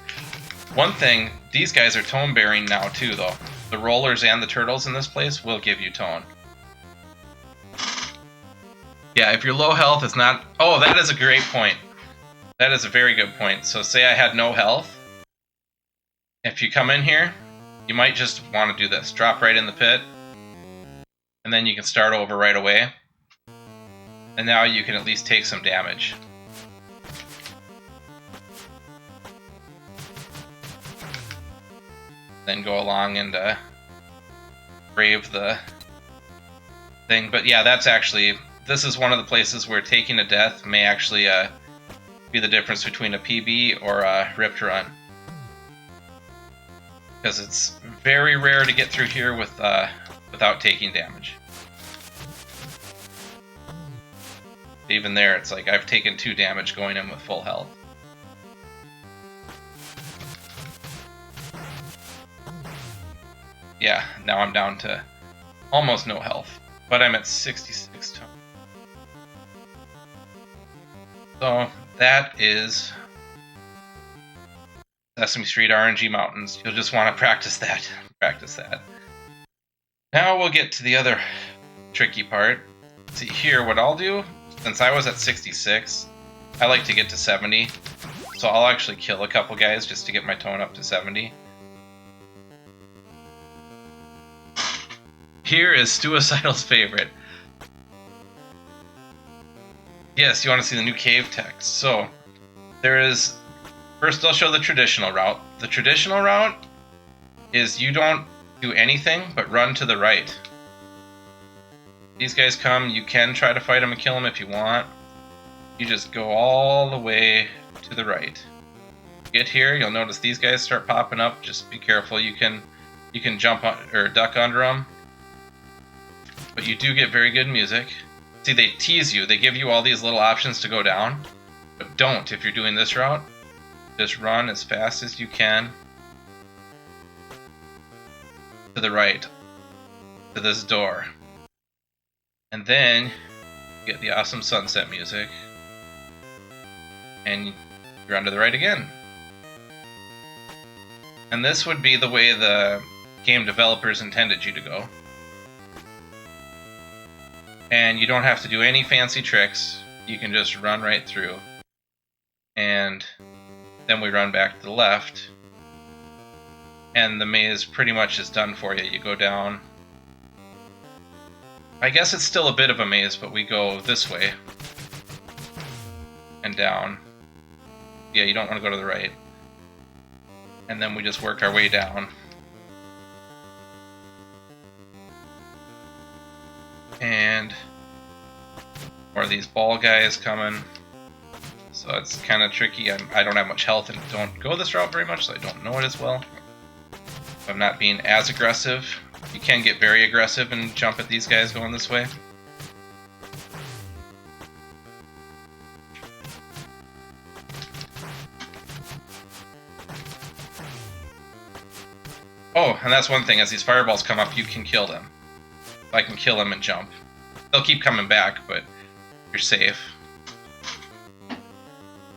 One thing, these guys are tone bearing now too though. The rollers and the turtles in this place will give you tone. Yeah, if you're low health, it's not... Oh, that is a great point. That is a very good point. So say I had no health. If you come in here, you might just want to do this. Drop right in the pit. And then you can start over right away. And now you can at least take some damage. Then go along and brave the thing. But yeah, that's actually... This is one of the places where taking a death may actually be the difference between a PB or a ripped run. Because it's very rare to get through here with without taking damage. Even there, it's like I've taken 2 damage going in with full health. Yeah, now I'm down to almost no health, but I'm at 66 tone. So that is Sesame Street RNG Mountains. You'll just want to practice that. Now we'll get to the other tricky part. See here, what I'll do, since I was at 66, I like to get to 70. So I'll actually kill a couple guys just to get my tone up to 70. Here is Suicidal's favorite. Yes, you want to see the new cave text. So, there is... First, I'll show the traditional route. The traditional route is you don't do anything but run to the right. These guys come, you can try to fight them and kill them if you want. You just go all the way to the right. Get here, you'll notice these guys start popping up. Just be careful. You can jump on, or duck under them. But you do get very good music. See, they tease you. They give you all these little options to go down. But don't if you're doing this route. Just run as fast as you can to the right, to this door. And then you get the awesome sunset music. And you run to the right again. And this would be the way the game developers intended you to go. And you don't have to do any fancy tricks. You can just run right through. And then we run back to the left. And the maze pretty much is done for you. You go down. I guess it's still a bit of a maze, but we go this way. And down. Yeah, you don't want to go to the right. And then we just work our way down. And more of these ball guys coming. So it's kind of tricky. I don't have much health and don't go this route very much, so I don't know it as well. I'm not being as aggressive. You can get very aggressive and jump at these guys going this way. Oh, and that's one thing. As these fireballs come up, you can kill them. I can kill them and jump. They'll keep coming back, but you're safe.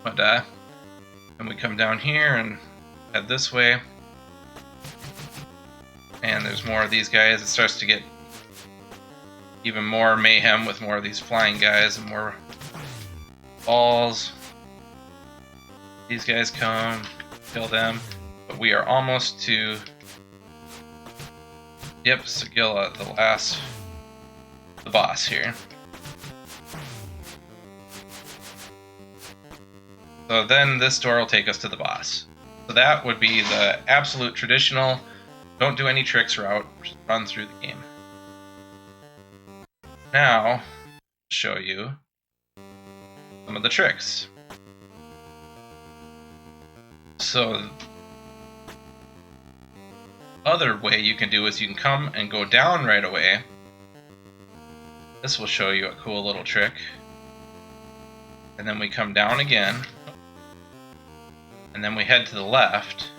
But then we come down here and head this way. And there's more of these guys. It starts to get even more mayhem with more of these flying guys and more balls. These guys come, kill them. But we are almost to Yep, Sigilla, the boss here. So then this door will take us to the boss. So that would be the absolute traditional, don't do any tricks route, just run through the game. Now, I'll show you some of the tricks. So, other way you can do is you can come and go down right away. This will show you a cool little trick. And then we come down again. And then we head to the left.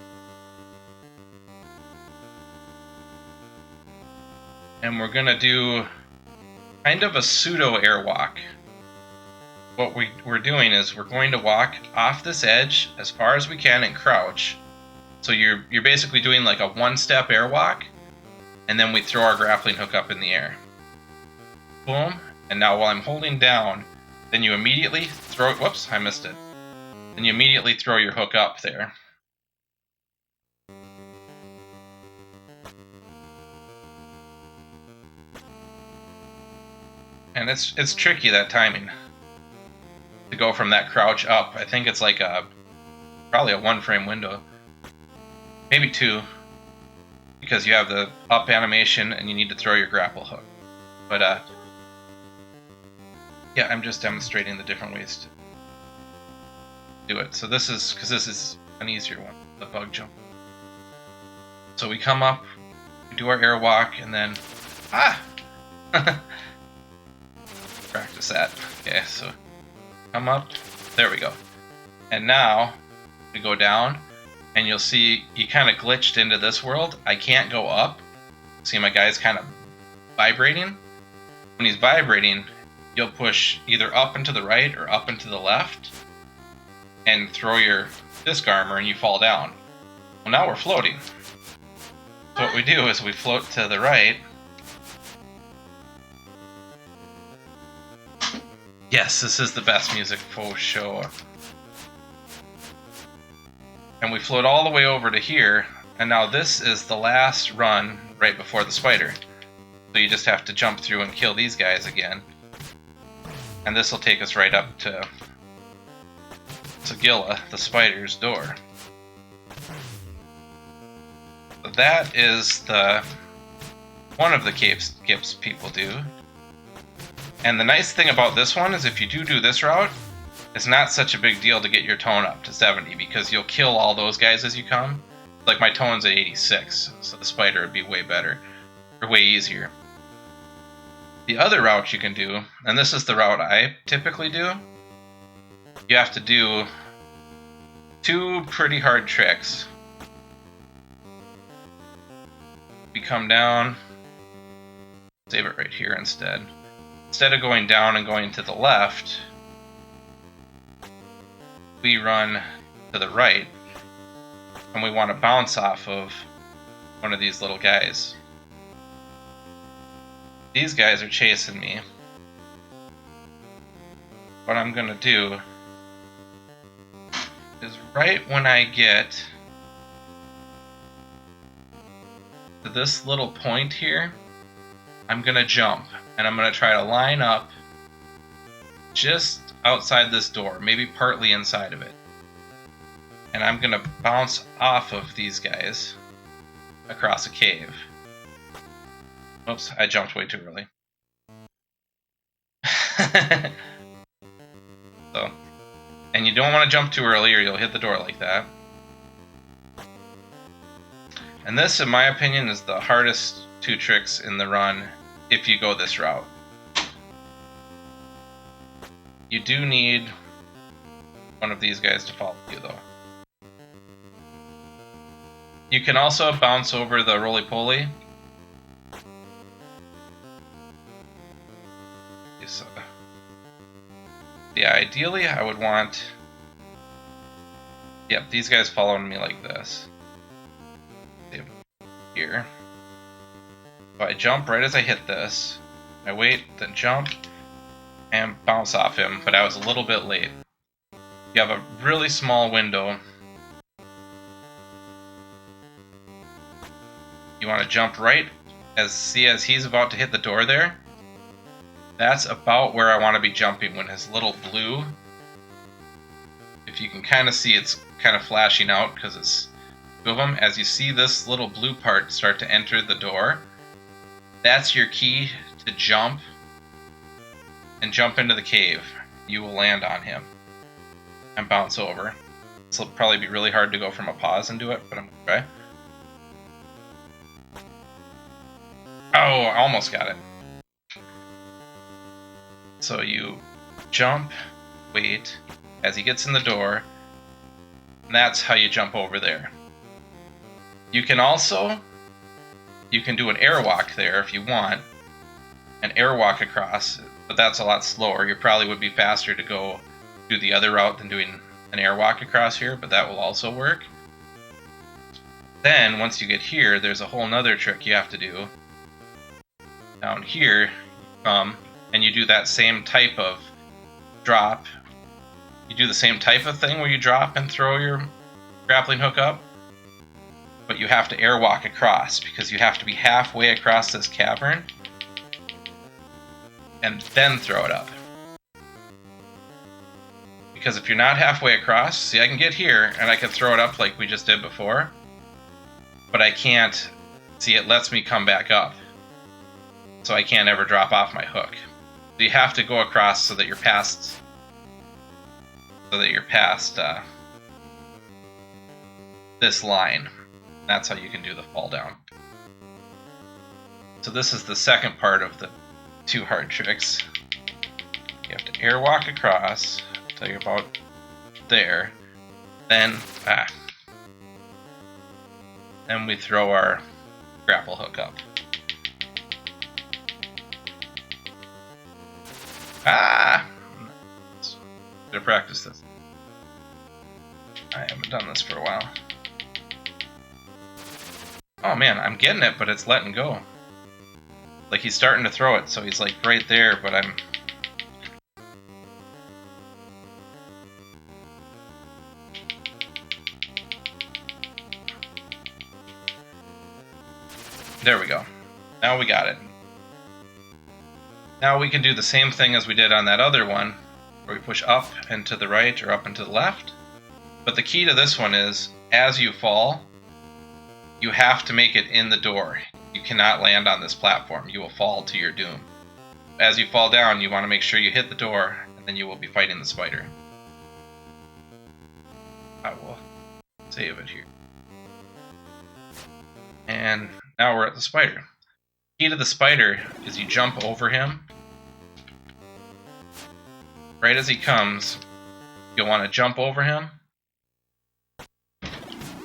And we're gonna do kind of a pseudo airwalk. What we're doing is we're going to walk off this edge as far as we can and crouch. So you're basically doing like a one-step airwalk, and then we throw our grappling hook up in the air. Boom, and now while I'm holding down, then you immediately throw, whoops, I missed it. Then you immediately throw your hook up there. And it's tricky, that timing. To go from that crouch up. I think it's like probably a 1-frame window. Maybe 2. Because you have the up animation and you need to throw your grapple hook. But yeah, I'm just demonstrating the different ways to do it. So this is an easier one, the bug jump. So we come up, we do our airwalk, and then practice that. Okay, so come up, there we go. And now we go down, and you'll see you kind of glitched into this world. I can't go up. See, my guy's kind of vibrating. When he's vibrating, you'll push either up and to the right or up and to the left and throw your disc armor and you fall down. Well, now we're floating. So what we do is we float to the right. Yes, this is the best music for sure. And we float all the way over to here, and now this is the last run right before the spider. So you just have to jump through and kill these guys again. And this will take us right up to Sigilla, the spider's door. So that is one of the skips people do. And the nice thing about this one is if you do this route, it's not such a big deal to get your tone up to 70 because you'll kill all those guys as you come. Like my tone's at 86, so the spider would be way better, or way easier. The other route you can do, and this is the route I typically do, you have to do 2 pretty hard tricks. We come down, save it right here instead. Instead of going down and going to the left, we run to the right, and we want to bounce off of one of these little guys. These guys are chasing me. What I'm going to do is right when I get to this little point here, I'm going to jump, and I'm going to try to line up just outside this door, maybe partly inside of it. And I'm going to bounce off of these guys across a cave. Oops, I jumped way too early. So, and you don't want to jump too early or you'll hit the door like that. And this, in my opinion, is the hardest 2 tricks in the run if you go this route. You do need one of these guys to follow you, though. You can also bounce over the roly-poly. So, yeah, ideally I would want... Yep, these guys following me like this. Here. So I jump right as I hit this. I wait, then jump, and bounce off him, but I was a little bit late. You have a really small window. You want to jump right as he's about to hit the door there, that's about where I want to be jumping when his little blue, if you can kind of see, it's kind of flashing out because it's two of them. As you see this little blue part start to enter the door, that's your key to jump and jump into the cave. You will land on him and bounce over. This will probably be really hard to go from a pause and do it, but I'm gonna try. Oh, I almost got it. So you jump, wait, as he gets in the door, and that's how you jump over there. You can also, you can do an airwalk there if you want, an airwalk across, but that's a lot slower. You probably would be faster to go do the other route than doing an airwalk across here, but that will also work. Then, once you get here, there's a whole nother trick you have to do. Down here, you come, and you do that same type of drop. You do the same type of thing where you drop and throw your grappling hook up, but you have to airwalk across because you have to be halfway across this cavern and then throw it up. Because if you're not halfway across, see, I can get here and I can throw it up like we just did before, but I can't, see, it lets me come back up. So I can't ever drop off my hook. So you have to go across so that you're past, this line. That's how you can do the fall down. So this is the second part of the 2 hard tricks. You have to airwalk across, tell you about there, then then we throw our grapple hook up. Better practice this. I haven't done this for a while. Oh man, I'm getting it, but it's letting go. Like he's starting to throw it, so he's like right there, but I'm... There we go. Now we got it. Now we can do the same thing as we did on that other one, where we push up and to the right or up and to the left. But the key to this one is, as you fall, you have to make it in the door. You cannot land on this platform. You will fall to your doom. As you fall down, you want to make sure you hit the door, and then you will be fighting the spider. I will save it here. And now we're at the spider. Key to the spider is you jump over him. Right as he comes, you'll want to jump over him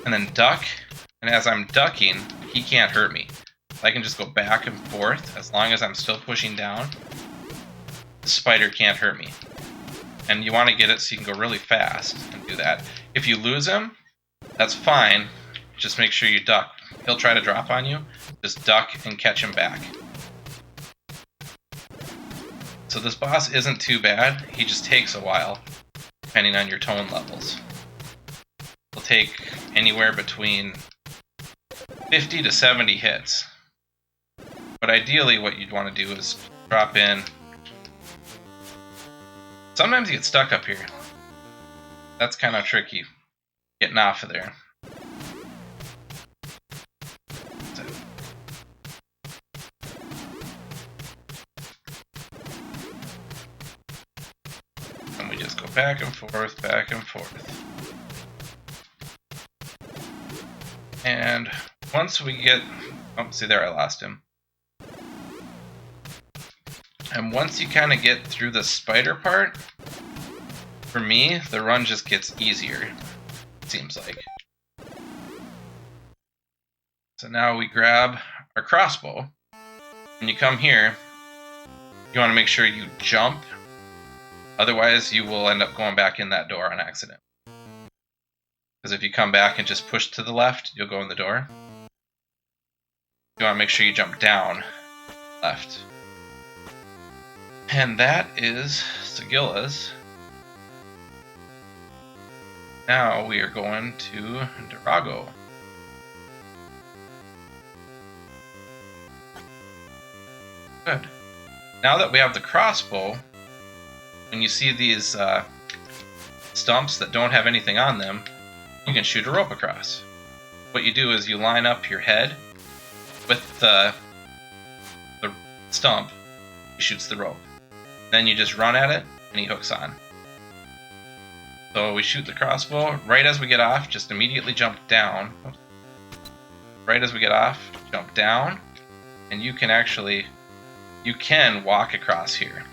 and then duck. And as I'm ducking, he can't hurt me. I can just go back and forth as long as I'm still pushing down. The spider can't hurt me. And you want to get it so you can go really fast and do that. If you lose him, that's fine. Just make sure you duck. He'll try to drop on you. Just duck and catch him back. So this boss isn't too bad. He just takes a while, depending on your tone levels. It'll take anywhere between 50 to 70 hits. But ideally what you'd want to do is drop in. Sometimes you get stuck up here. That's kind of tricky, getting off of there. And we just go back and forth, back and forth. And once we get... Oh, see there, I lost him. And once you kind of get through the spider part, for me, the run just gets easier, it seems like. So now we grab our crossbow, and you come here, you want to make sure you jump, otherwise you will end up going back in that door on accident. Because if you come back and just push to the left, you'll go in the door. You want to make sure you jump down, left. And that is Sigilla's. Now we are going to Durago. Good. Now that we have the crossbow, when you see these stumps that don't have anything on them, you can shoot a rope across. What you do is you line up your head with the stump, he shoots the rope. Then you just run at it, and he hooks on. So we shoot the crossbow. Right as we get off, just immediately jump down. Right as we get off, jump down, and you can walk across here.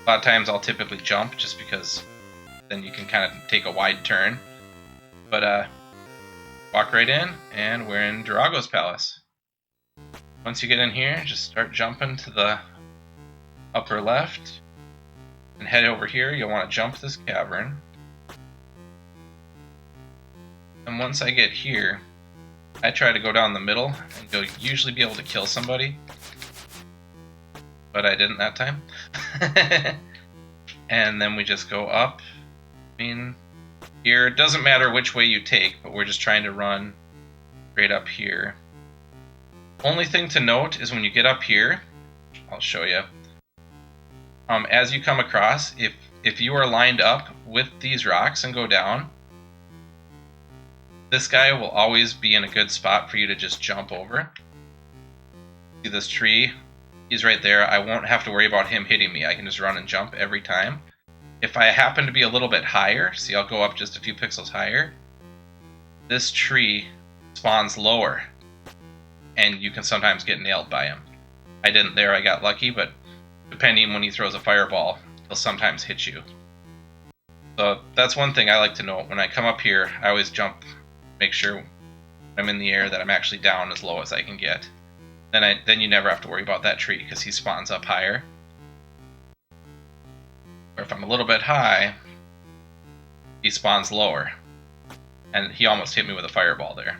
A lot of times I'll typically jump just because then you can kind of take a wide turn. But walk right in, and we're in Aruga's palace. Once you get in here, just start jumping to the upper left and head over here. You'll want to jump this cavern. And once I get here, I try to go down the middle, and you'll usually be able to kill somebody. But I didn't that time. And then we just go up. I mean, here, it doesn't matter which way you take, but we're just trying to run straight up here. Only thing to note is when you get up here, I'll show you. As you come across, if you are lined up with these rocks and go down, this guy will always be in a good spot for you to just jump over. See this tree? He's right there. I won't have to worry about him hitting me. I can just run and jump every time. If I happen to be a little bit higher, see, I'll go up just a few pixels higher, this tree spawns lower, and you can sometimes get nailed by him. I didn't there, I got lucky, but depending when he throws a fireball, he'll sometimes hit you. So that's one thing I like to know. When I come up here, I always jump, make sure when I'm in the air that I'm actually down as low as I can get. Then you never have to worry about that tree because he spawns up higher. Or if I'm a little bit high, he spawns lower. And he almost hit me with a fireball there.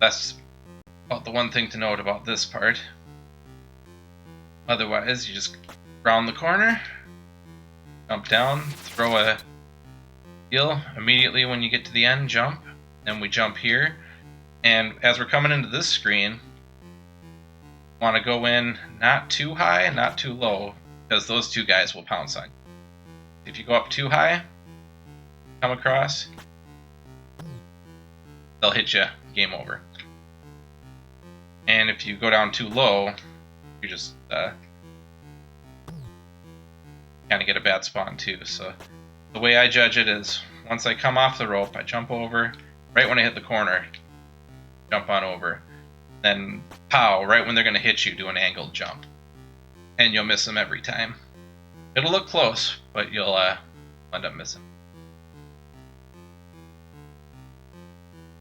That's about the one thing to note about this part. Otherwise, you just round the corner, jump down, throw a heal. Immediately when you get to the end, jump. Then we jump here. And as we're coming into this screen, want to go in not too high, not too low, because those two guys will pounce on you. If you go up too high, come across, they'll hit you, game over. And if you go down too low, you just kind of get a bad spawn too. So the way I judge it is, once I come off the rope, I jump over, right when I hit the corner, jump on over, then pow, right when they're going to hit you, do an angled jump. And you'll miss them every time. It'll look close, but you'll end up missing.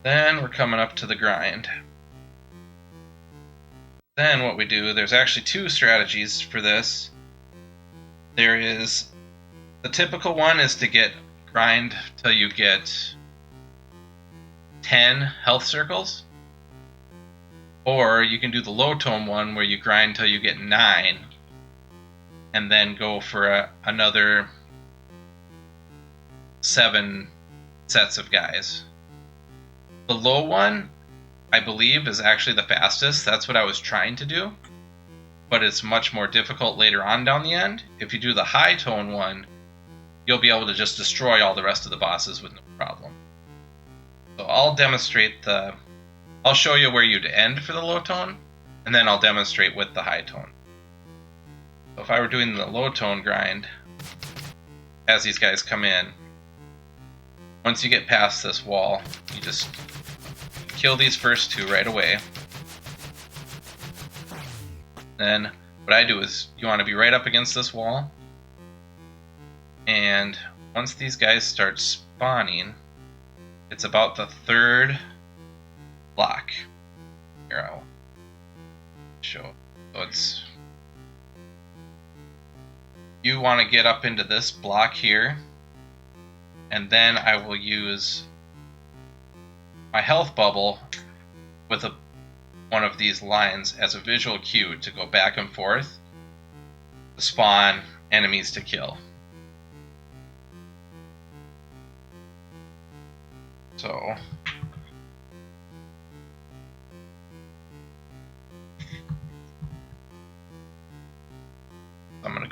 Then we're coming up to the grind. Then what we do, there's actually two strategies for this. There is, the typical one is to get grind till you get 10 health circles. Or you can do the low tone one where you grind till you get 9. And then go for another 7 sets of guys. The low one, I believe, is actually the fastest. That's what I was trying to do. But it's much more difficult later on down the end. If you do the high tone one, you'll be able to just destroy all the rest of the bosses with no problem. So I'll demonstrate I'll show you where you'd end for the low tone, and then I'll demonstrate with the high tone. So if I were doing the low tone grind, as these guys come in, once you get past this wall, you just kill these first two right away. Then what I do is, you want to be right up against this wall, and once these guys start spawning, it's about the 3rd block. Here, I'll show. So it's, you want to get up into this block here, and then I will use my health bubble with one of these lines as a visual cue to go back and forth to spawn enemies to kill. So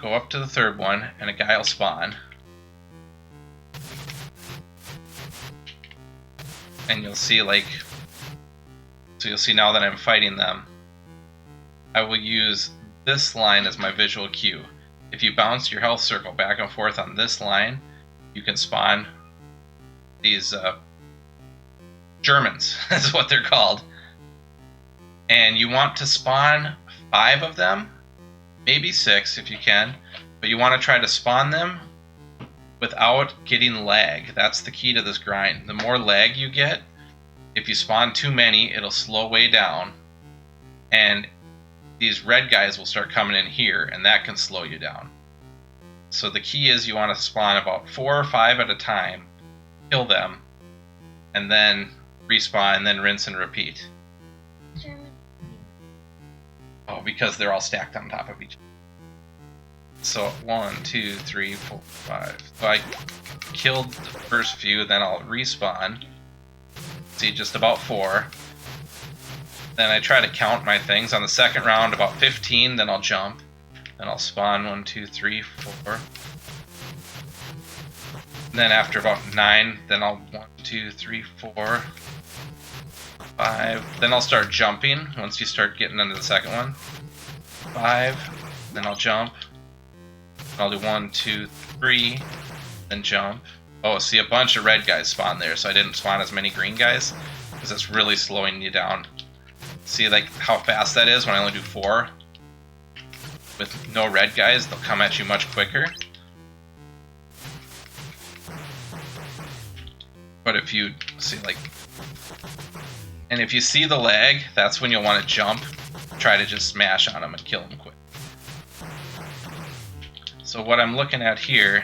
go up to the third one, and a guy will spawn. And you'll see so you'll see now that I'm fighting them, I will use this line as my visual cue. If you bounce your health circle back and forth on this line, you can spawn these Germans, that's what they're called. And you want to spawn 5 of them, maybe 6 if you can, but you want to try to spawn them without getting lag. That's the key to this grind. The more lag you get, if you spawn too many, it'll slow way down, and these red guys will start coming in here, and that can slow you down. So the key is you want to spawn about 4 or 5 at a time, kill them, and then respawn, and then rinse and repeat. Oh, because they're all stacked on top of each other. So 1, 2, 3, 4, 5. So I killed the first few, then I'll respawn. See, just about 4. Then I try to count my things. On the second round, about 15, then I'll jump. Then I'll spawn 1, 2, 3, 4. And then after about 9, then I'll 1, 2, 3, 4, 5. Then I'll start jumping once you start getting into the second one. 5. Then I'll jump. I'll do 1, 2, 3, then jump. Oh, see, a bunch of red guys spawn there, so I didn't spawn as many green guys, because that's really slowing you down. See, like, how fast that is when I only do 4? With no red guys, they'll come at you much quicker. But if you see, and if you see the lag, that's when you'll want to jump, try to just smash on them and kill them quick. So what I'm looking at here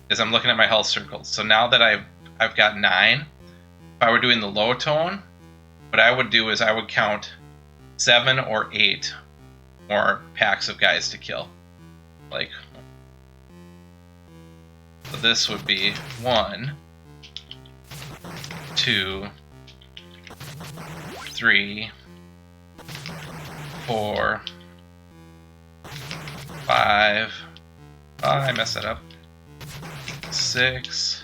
is I'm looking at my health circles. So now that I've got 9, if I were doing the low tone, what I would do is I would count 7 or 8 more packs of guys to kill. So this would be 1, 2, 3, 4, 5. Oh, I messed that up. 6,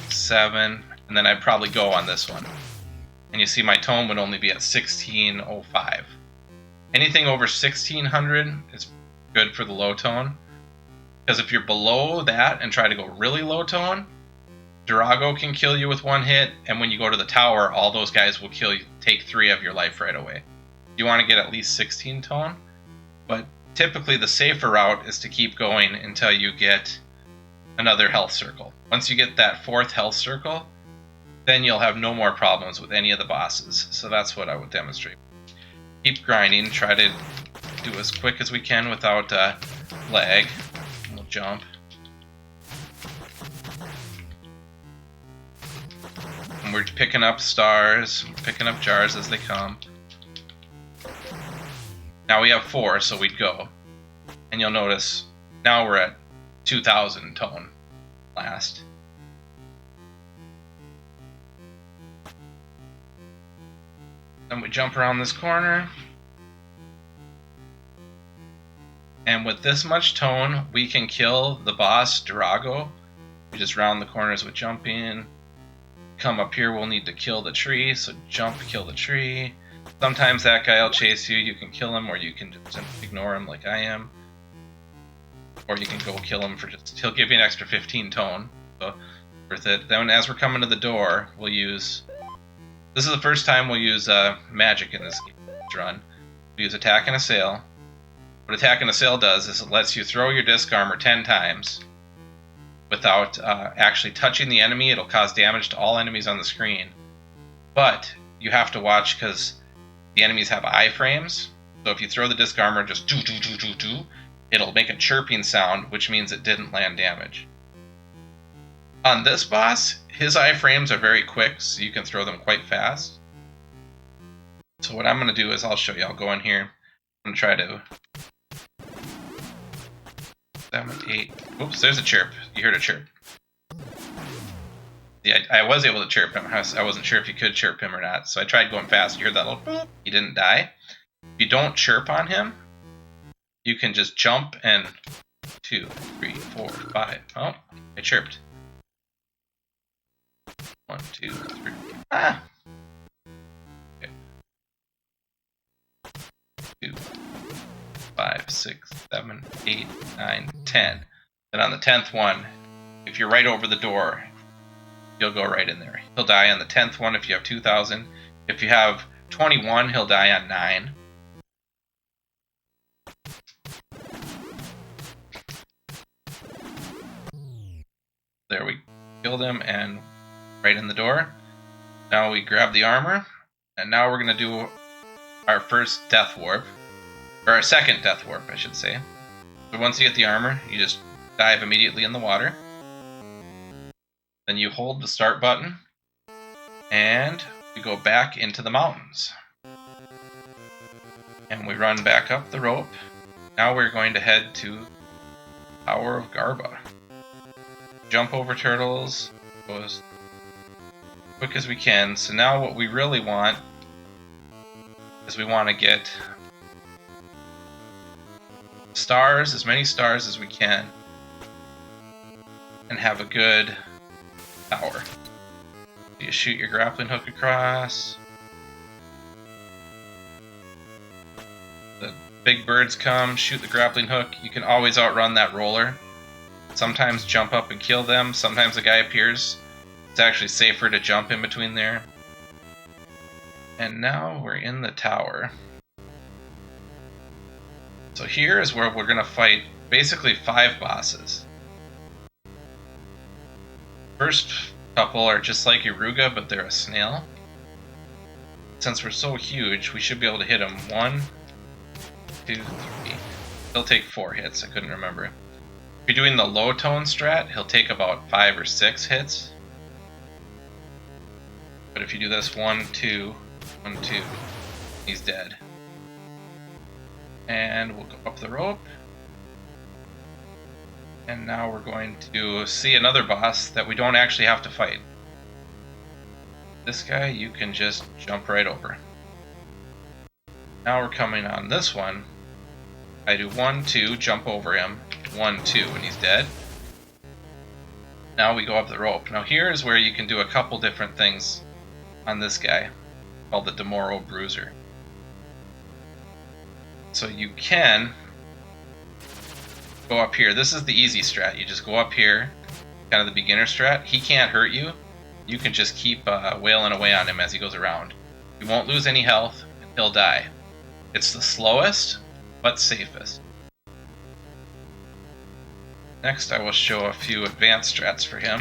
7, and then I'd probably go on this one. And you see my tone would only be at 1605. Anything over 1600 is good for the low tone. Because if you're below that and try to go really low tone, Durago can kill you with 1 hit, and when you go to the tower, all those guys will kill you, take 3 of your life right away. You want to get at least 16 tone, but typically the safer route is to keep going until you get another health circle. Once you get that 4th health circle, then you'll have no more problems with any of the bosses. So that's what I would demonstrate. Keep grinding, try to do as quick as we can without lag. We'll jump. And we're picking up stars, we're picking up jars as they come. Now we have 4, so we'd go. And you'll notice, now we're at 2000 tone last. Then we jump around this corner. And with this much tone, we can kill the boss, Durago. We just round the corners with jumping. Come up here, we'll need to kill the tree, so jump, kill the tree. Sometimes that guy will chase you, you can kill him, or you can just ignore him like I am. Or you can go kill him for he'll give you an extra 15 tone, so worth it. Then as we're coming to the door, we'll use, this is the first time we'll use magic in this run. We'll use Attack and Assail. What Attack and Assail does is it lets you throw your disc armor 10 times without actually touching the enemy. It'll cause damage to all enemies on the screen. But you have to watch because the enemies have iframes. So if you throw the disc armor just do, it'll make a chirping sound, which means it didn't land damage. On this boss, his iframes are very quick, so you can throw them quite fast. So what I'm going to do is I'll show you. I'll go in here. I'm going to try to 7, 8. Oops, there's a chirp. You heard a chirp. Yeah, I was able to chirp him. I wasn't sure if you could chirp him or not, so I tried going fast. You heard that little boop. He didn't die. If you don't chirp on him, you can just jump and 2, 3, 4, 5. Oh, I chirped. 1, 2, 3. Ah! Okay. 2, 5, 6, 7, 8, 9, 10. Then on the 10th one, if you're right over the door, you'll go right in there. He'll die on the 10th one if you have 2,000. If you have 21, he'll die on 9. There, we killed him and right in the door. Now we grab the armor, and now we're going to do our first death warp. Or our second death warp, I should say. So once you get the armor, you just dive immediately in the water. Then you hold the start button, and we go back into the mountains. And we run back up the rope. Now we're going to head to Tower of Garba. Jump over turtles, go as quick as we can. So now what we really want is we want to get stars, as many stars as we can, and have a good tower. You shoot your grappling hook across. The big birds come, shoot the grappling hook. You can always outrun that roller. Sometimes jump up and kill them. Sometimes a guy appears. It's actually safer to jump in between there. And now we're in the tower. So here is where we're going to fight basically 5 bosses. First couple are just like Aruga, but they're a snail. Since we're so huge, we should be able to hit them 1, 2, 3. He'll take 4 hits, I couldn't remember. If you're doing the low tone strat, he'll take about 5 or 6 hits. But if you do this 1, 2, 1, 2, he's dead. And we'll go up the rope. And now we're going to see another boss that we don't actually have to fight. This guy you can just jump right over. Now we're coming on this one. I do 1, 2, jump over him. 1, 2, and he's dead. Now we go up the rope. Now here is where you can do a couple different things on this guy, called the Demoro Bruiser. So you can go up here. This is the easy strat. You just go up here, kind of the beginner strat. He can't hurt you. You can just keep wailing away on him as he goes around. You won't lose any health, and he'll die. It's the slowest, but safest. Next, I will show a few advanced strats for him.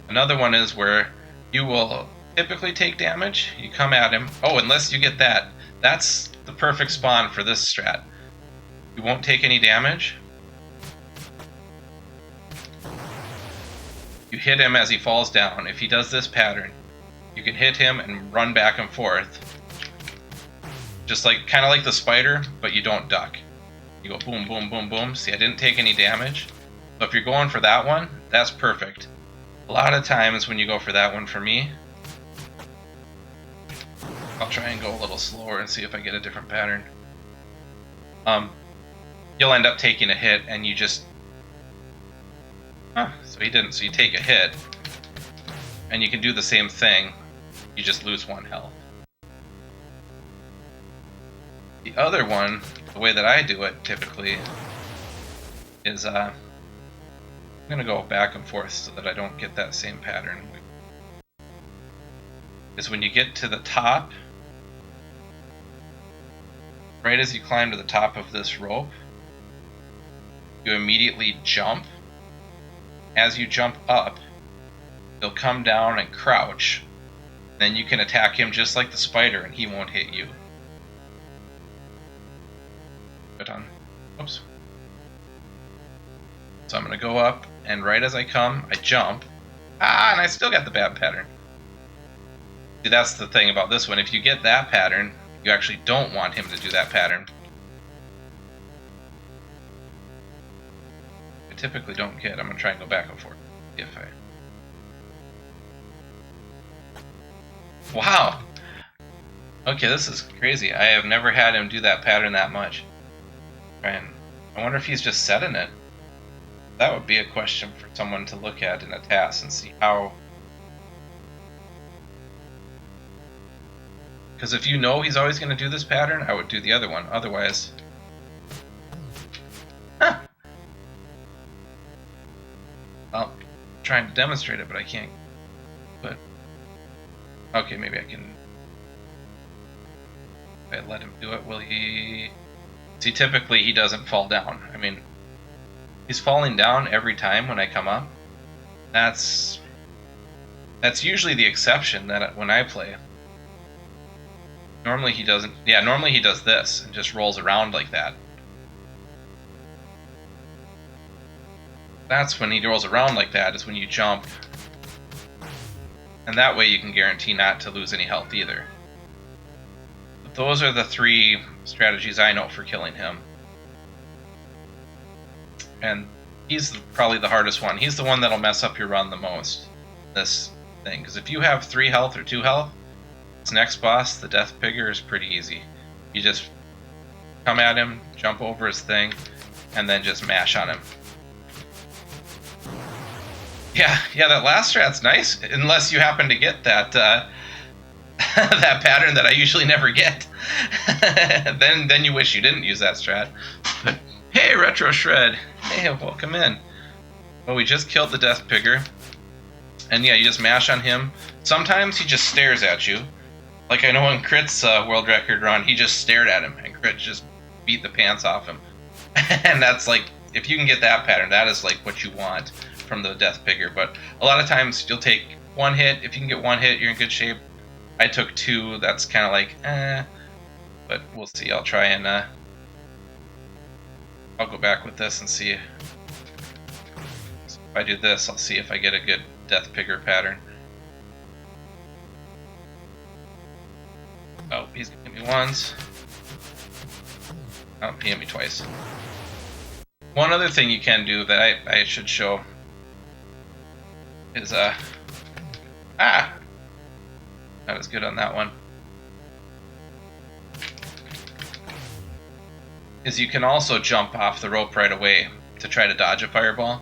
Another one is where you will typically take damage. You come at him. Oh, unless you get that. That's the perfect spawn for this strat. You won't take any damage. You hit him as he falls down. If he does this pattern, you can hit him and run back and forth. Just like, kind of like the spider, but you don't duck. You go boom, boom, boom, boom. See, I didn't take any damage. So if you're going for that one, that's perfect. A lot of times when you go for that one, for me, I'll try and go a little slower and see if I get a different pattern. You'll end up taking a hit and you just... so he didn't. So you take a hit, and you can do the same thing. You just lose 1 health. The other one, the way that I do it typically, is I'm going to go back and forth so that I don't get that same pattern. Is when you get to the top, right as you climb to the top of this rope, you immediately jump. As you jump up, he'll come down and crouch. Then you can attack him just like the spider and he won't hit you. Put on. Oops. So I'm going to go up, and right as I come, I jump. And I still got the bad pattern. See, that's the thing about this one. If you get that pattern, you actually don't want him to do that pattern. I typically don't get. I'm going to try and go back and forth. If I... Wow! Okay, this is crazy. I have never had him do that pattern that much. And I wonder if he's just setting it. That would be a question for someone to look at in a task and see how. Because if you know he's always going to do this pattern, I would do the other one. Otherwise, huh. Well, I'm trying to demonstrate it, but I can't. But okay, maybe I can. If I let him do it, will he? See, typically he doesn't fall down. I mean, he's falling down every time when I come up. That's usually the exception that when I play. Normally he doesn't. Yeah, normally he does this and just rolls around like that. That's when he rolls around like that, is when you jump. And that way you can guarantee not to lose any health either. But those are the 3 strategies I know for killing him. And he's probably the hardest one. He's the one that'll mess up your run the most. This thing. Because if you have 3 health or 2 health, this next boss, the Death Pigger, is pretty easy. You just come at him, jump over his thing, and then just mash on him. Yeah, that last strat's nice, unless you happen to get that that pattern that I usually never get. then you wish you didn't use that strat. But hey, Retro Shred, hey, welcome in. Well, we just killed the Death Pigger, and yeah, you just mash on him. Sometimes he just stares at you. Like I know in Crit's world record run, he just stared at him, and Crit just beat the pants off him. And that's like, if you can get that pattern, that is like what you want from the Death Pigger. But a lot of times you'll take 1 hit. If you can get 1 hit, you're in good shape. I took 2. That's kind of like, but we'll see. I'll try and I'll go back with this and see. So if I do this, I'll see if I get a good Death Pigger pattern. Oh, he's gonna hit me once. Oh, he hit me twice. One other thing you can do that I should show is that was good on that one. Is you can also jump off the rope right away to try to dodge a fireball.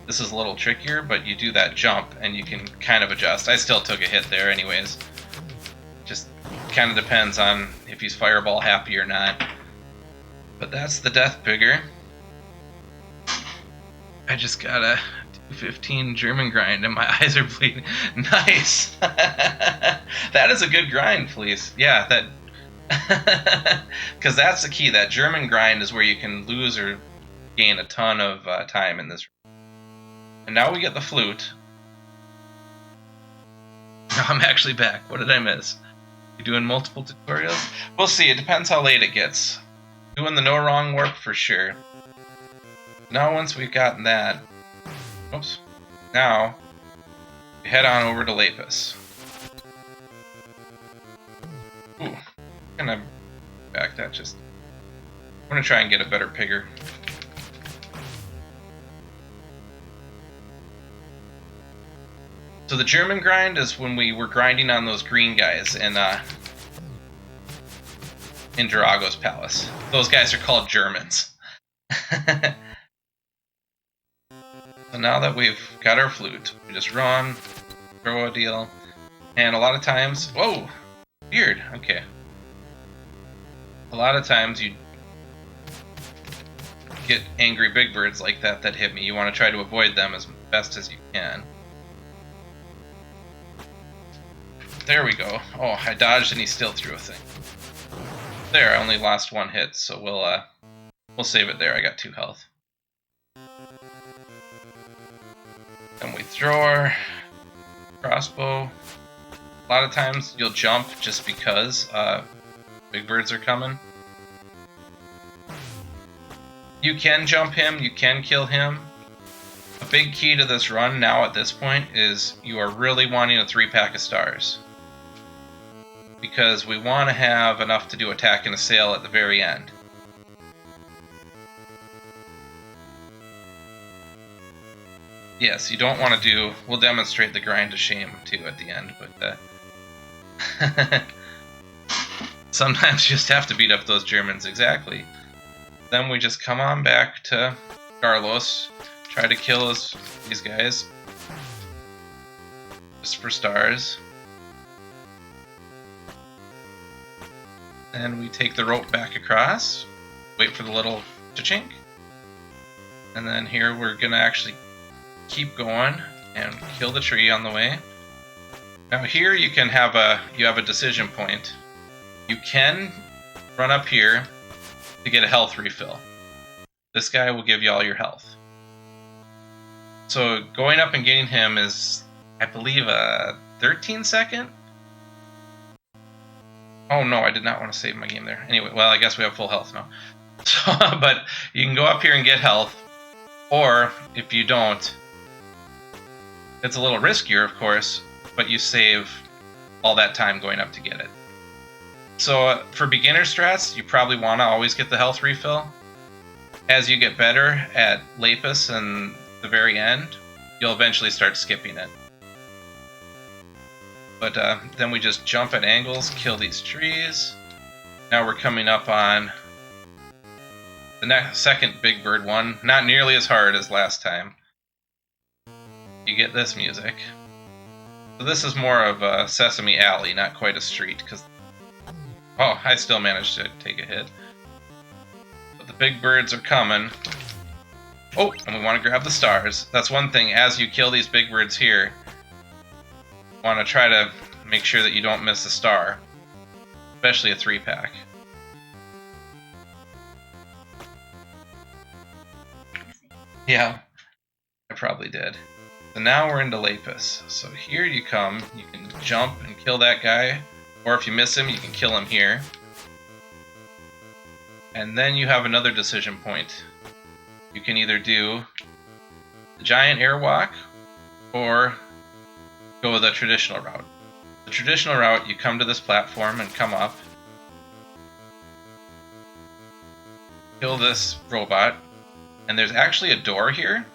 This is a little trickier, but you do that jump and you can kind of adjust. I still took a hit there anyways. Just kind of depends on if he's fireball happy or not. But that's the Death Pigger. I just got a 215 German grind and my eyes are bleeding. Nice! That is a good grind, please. Yeah, that... Because that's the key. That German grind is where you can lose or gain a ton of time in this. And now we get the flute. Now I'm actually back. What did I miss? You doing multiple tutorials? We'll see. It depends how late it gets. Doing the no wrong work for sure. Now once we've gotten that, oops, now we head on over to Lapis. Ooh, I'm gonna back that just. I'm gonna try and get a better pigger. So the German grind is when we were grinding on those green guys in Drago's Palace. Those guys are called Germans. So now that we've got our flute, we just run, throw a deal, and a lot of times, whoa, weird, okay. A lot of times you get angry big birds like that that hit me. You want to try to avoid them as best as you can. There we go. Oh, I dodged and he still threw a thing. There, I only lost 1 hit, so we'll save it there. I got 2 health. And we throw our crossbow. A lot of times you'll jump just because big birds are coming. You can jump him, you can kill him. A big key to this run now at this point is you are really wanting a 3-pack of stars. Because we want to have enough to do attack and assail at the very end. Yes, you don't want to do... We'll demonstrate the grind of shame, too, at the end, but... Sometimes you just have to beat up those Germans, exactly. Then we just come on back to Carlos, try to kill these guys. Just for stars. And we take the rope back across, wait for the little cha-chink. And then here we're gonna actually keep going and kill the tree on the way. Now here you can have a decision point. You can run up here to get a health refill. This guy will give you all your health. So going up and getting him is, I believe, a 13-second? Oh no, I did not want to save my game there. Anyway, well, I guess we have full health now. So, but you can go up here and get health, or if you don't, it's a little riskier, of course, but you save all that time going up to get it. So for beginner strats, you probably want to always get the health refill. As you get better at Lapis and the very end, you'll eventually start skipping it. But then we just jump at angles, kill these trees. Now we're coming up on the second big bird one. Not nearly as hard as last time. You get this music. So this is more of a Sesame Alley, not quite a street. Because oh, I still managed to take a hit. But the big birds are coming. Oh, and we want to grab the stars. That's one thing, as you kill these big birds here, you want to try to make sure that you don't miss a star. Especially a 3-pack. Yeah, I probably did. So now we're into Lapis. So here you come, you can jump and kill that guy. Or if you miss him, you can kill him here. And then you have another decision point. You can either do the giant airwalk or go the traditional route. The traditional route, you come to this platform and come up. Kill this robot. And there's actually a door here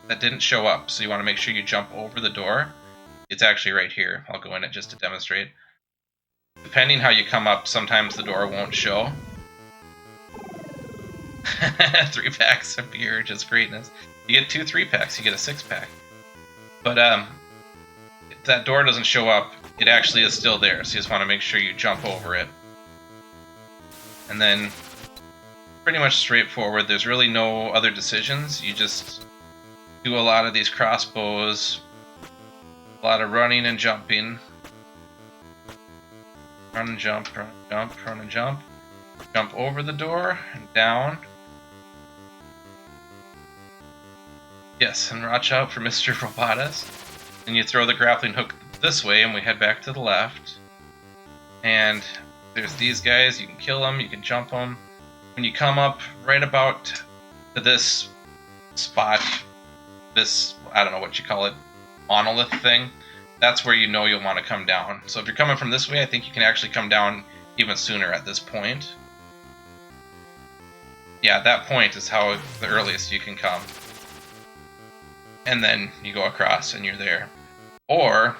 that didn't show up, so you want to make sure you jump over the door. It's actually right here. I'll go in it just to demonstrate. Depending how you come up, sometimes the door won't show. 3-packs of beer, just greatness. You get 2 3-packs, you get a 6-pack. But if that door doesn't show up, it actually is still there, so you just want to make sure you jump over it. And then, pretty much straightforward, there's really no other decisions. You just do a lot of these crossbows, a lot of running and jumping. Run and jump, run and jump, run and jump. Jump over the door and down. Yes, and watch out for Mr. Robotus. And you throw the grappling hook this way and we head back to the left. And there's these guys, you can kill them, you can jump them. When you come up right about to this spot, this, I don't know what you call it, monolith thing, that's where you know you'll want to come down. So if you're coming from this way, I think you can actually come down even sooner at this point. Yeah, that point is how the earliest you can come. And then you go across and you're there. Or,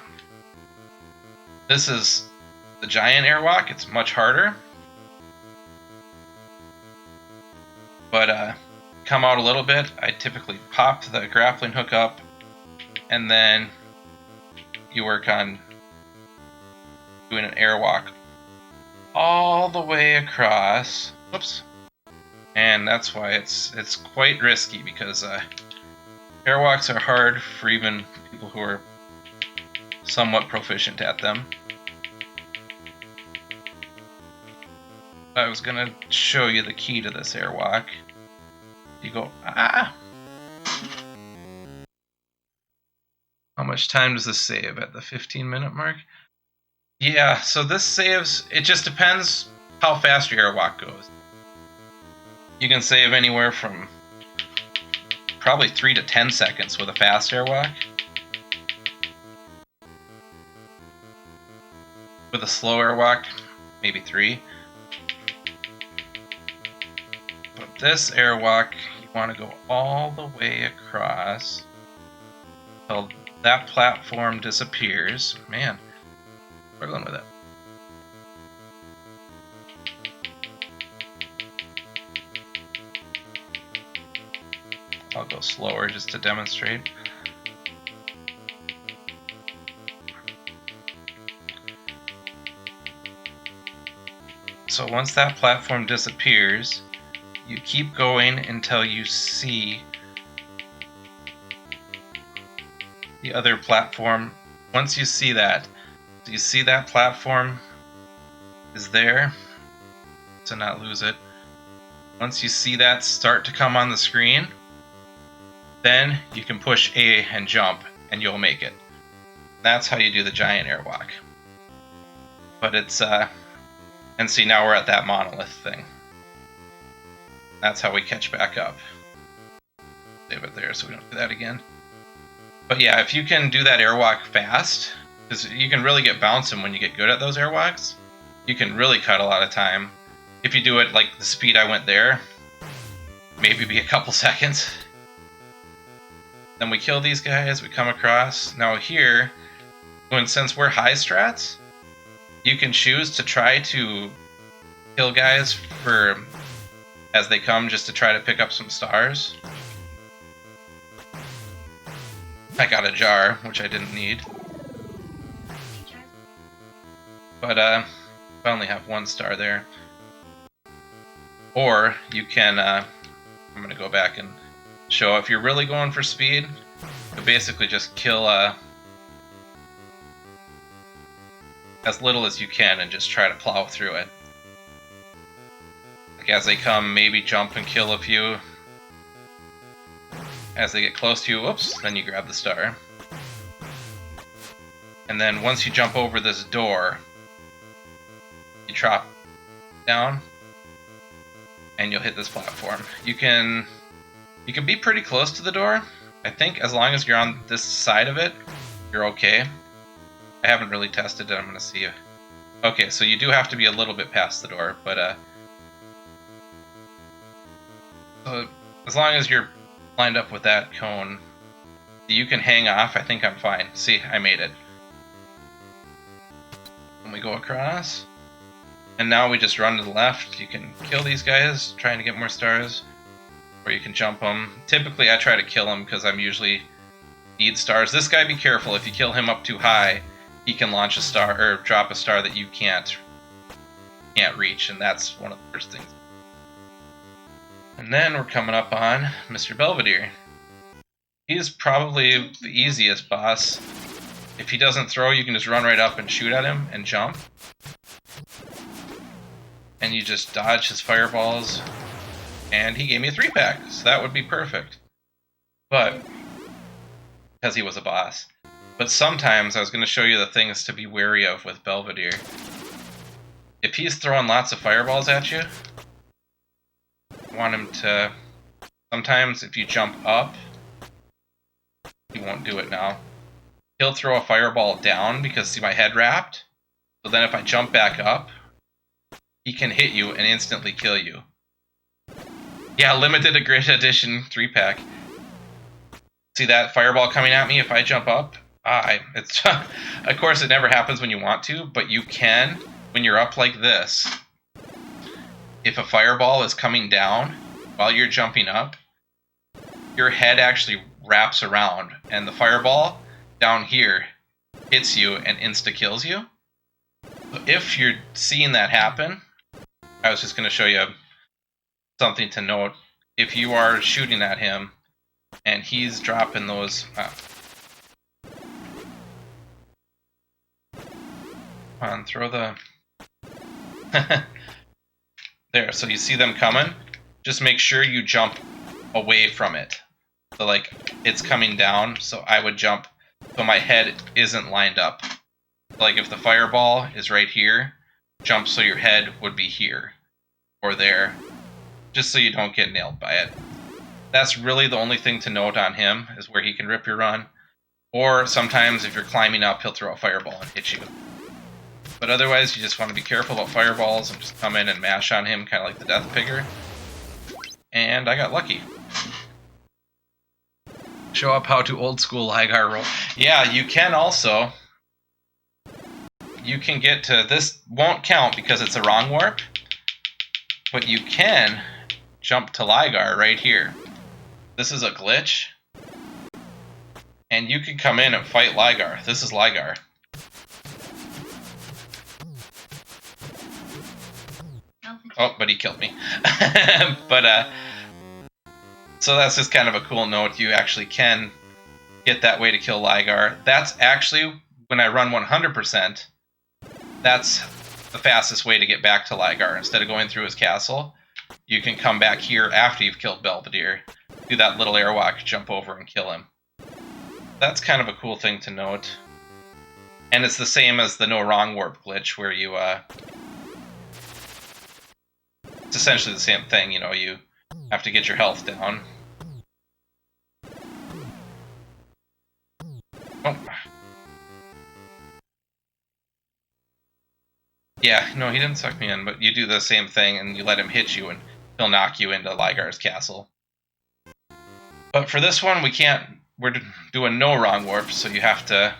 this is the giant airwalk, it's much harder. But come out a little bit, I typically pop the grappling hook up, and then you work on doing an airwalk all the way across. Whoops. And that's why it's quite risky, because airwalks are hard for even people who are somewhat proficient at them. I was gonna show you the key to this airwalk. You go, ah! How much time does this save? At the 15-minute mark? Yeah, so this saves, it just depends how fast your airwalk goes. You can save anywhere from probably 3 to 10 seconds with a fast airwalk. With a slow airwalk, maybe 3. But this airwalk, you want to go all the way across until that platform disappears. Man, struggling with it. I'll go slower just to demonstrate. So once that platform disappears, you keep going until you see the other platform. Once you see that, platform is there, to not lose it. Once you see that start to come on the screen, then you can push A and jump and you'll make it. That's how you do the giant airwalk. But it's and see, now we're at that monolith thing. That's how we catch back up. Save it there so we don't do that again. But yeah, if you can do that airwalk fast, because you can really get bouncing when you get good at those airwalks, you can really cut a lot of time. If you do it like the speed I went there, maybe be a couple seconds. Then we kill these guys, we come across. Now here, since we're high strats, you can choose to try to kill guys as they come, just to try to pick up some stars. I got a jar, which I didn't need. But I only have 1 star there. Or you can, I'm going to go back and show, if you're really going for speed, you basically just kill as little as you can and just try to plow through it. Like as they come, maybe jump and kill a few. As they get close to you, whoops, then you grab the star. And then once you jump over this door, you drop down and you'll hit this platform. You can be pretty close to the door. I think as long as you're on this side of it, you're okay. I haven't really tested it. I'm going to see if... Okay, so you do have to be a little bit past the door, but so as long as you're lined up with that cone, you can hang off. I think I'm fine. See, I made it. And we go across. And now we just run to the left. You can kill these guys, trying to get more stars. Or you can jump them. Typically, I try to kill them because I'm usually need stars. This guy, be careful. If you kill him up too high, he can launch a star, or drop a star that you can't reach, and that's one of the first things. And then we're coming up on Mr. Belvedere. He's probably the easiest boss. If he doesn't throw, you can just run right up and shoot at him and jump. And you just dodge his fireballs. And he gave me a 3-pack, so that would be perfect. But, because he was a boss. But sometimes, I was going to show you the things to be wary of with Belvedere. If he's throwing lots of fireballs at you, you want him to... Sometimes, if you jump up, he won't do it now. He'll throw a fireball down because, see my head wrapped? So then if I jump back up, he can hit you and instantly kill you. Yeah, limited edition 3-pack. See that fireball coming at me if I jump up? It's of course it never happens when you want to, but you can when you're up like this. If a fireball is coming down while you're jumping up, your head actually wraps around and the fireball down here hits you and insta-kills you. So if you're seeing that happen, I was just going to show you something to note. If you are shooting at him and he's dropping those... on, throw the... There, so you see them coming. Just make sure you jump away from it. So like, it's coming down, so I would jump so my head isn't lined up. Like if the fireball is right here, jump so your head would be here. Or there. Just so you don't get nailed by it. That's really the only thing to note on him, is where he can rip your run. Or sometimes if you're climbing up, he'll throw a fireball and hit you. But otherwise, you just want to be careful about fireballs and just come in and mash on him, kind of like the Death Pigger. And I got lucky. Show up how to old school Rygar roll. Yeah, you can also... You can get to... This won't count because it's a wrong warp. But you can jump to Rygar right here. This is a glitch. And you can come in and fight Rygar. This is Rygar. Oh, but he killed me. But, so that's just kind of a cool note. You actually can get that way to kill Rygar. That's actually, when I run 100%, that's the fastest way to get back to Rygar. Instead of going through his castle, you can come back here after you've killed Belvedere, do that little airwalk, jump over and kill him. That's kind of a cool thing to note. And it's the same as the no wrong warp glitch, where you, it's essentially the same thing, you know, you have to get your health down. Oh. Yeah, no, he didn't suck me in, but you do the same thing and you let him hit you and he'll knock you into Rygar's castle. But for this one, we can't, we're doing no wrong warps, so you have to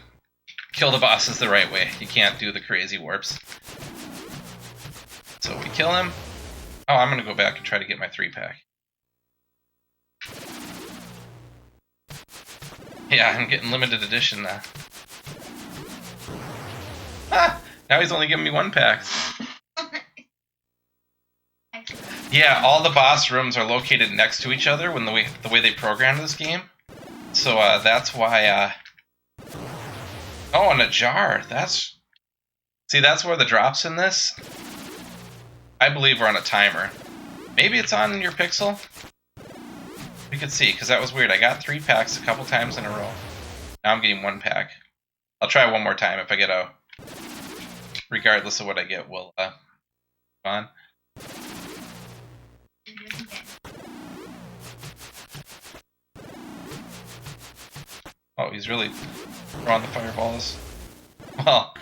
kill the bosses the right way. You can't do the crazy warps. So we kill him. Oh, I'm going to go back and try to get my 3-pack. Yeah, I'm getting limited edition now. Ah! Now he's only giving me 1-pack. Yeah, all the boss rooms are located next to each other when the way they programmed this game. So that's why. Oh, and a jar. That's. See, that's where the drops in this, I believe, are on a timer. Maybe it's on your pixel. We could see, because that was weird. I got 3 packs a couple times in a row. Now I'm getting 1 pack. I'll try one more time. If I get a, regardless of what I get, we'll move on. Oh, he's really throwing the fireballs. Well,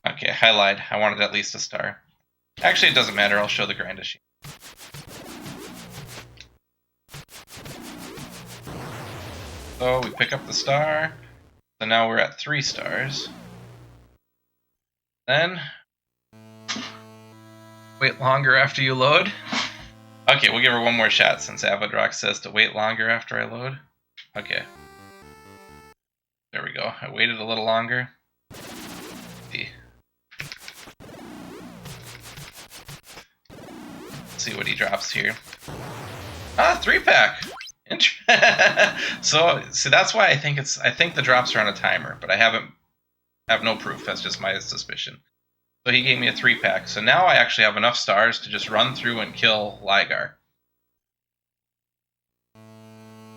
okay, I lied. I wanted at least a star. Actually, it doesn't matter. I'll show the grind machine. So we pick up the star. So now we're at 3 stars. Then wait longer after you load. Okay, we'll give her one more shot since Avidrox says to wait longer after I load. Okay. There we go. I waited a little longer. Let's see what he drops here. Ah, 3-pack. So, see, that's why I think the drops are on a timer, but I have no proof. That's just my suspicion. So he gave me a 3-pack. So now I actually have enough stars to just run through and kill Rygar.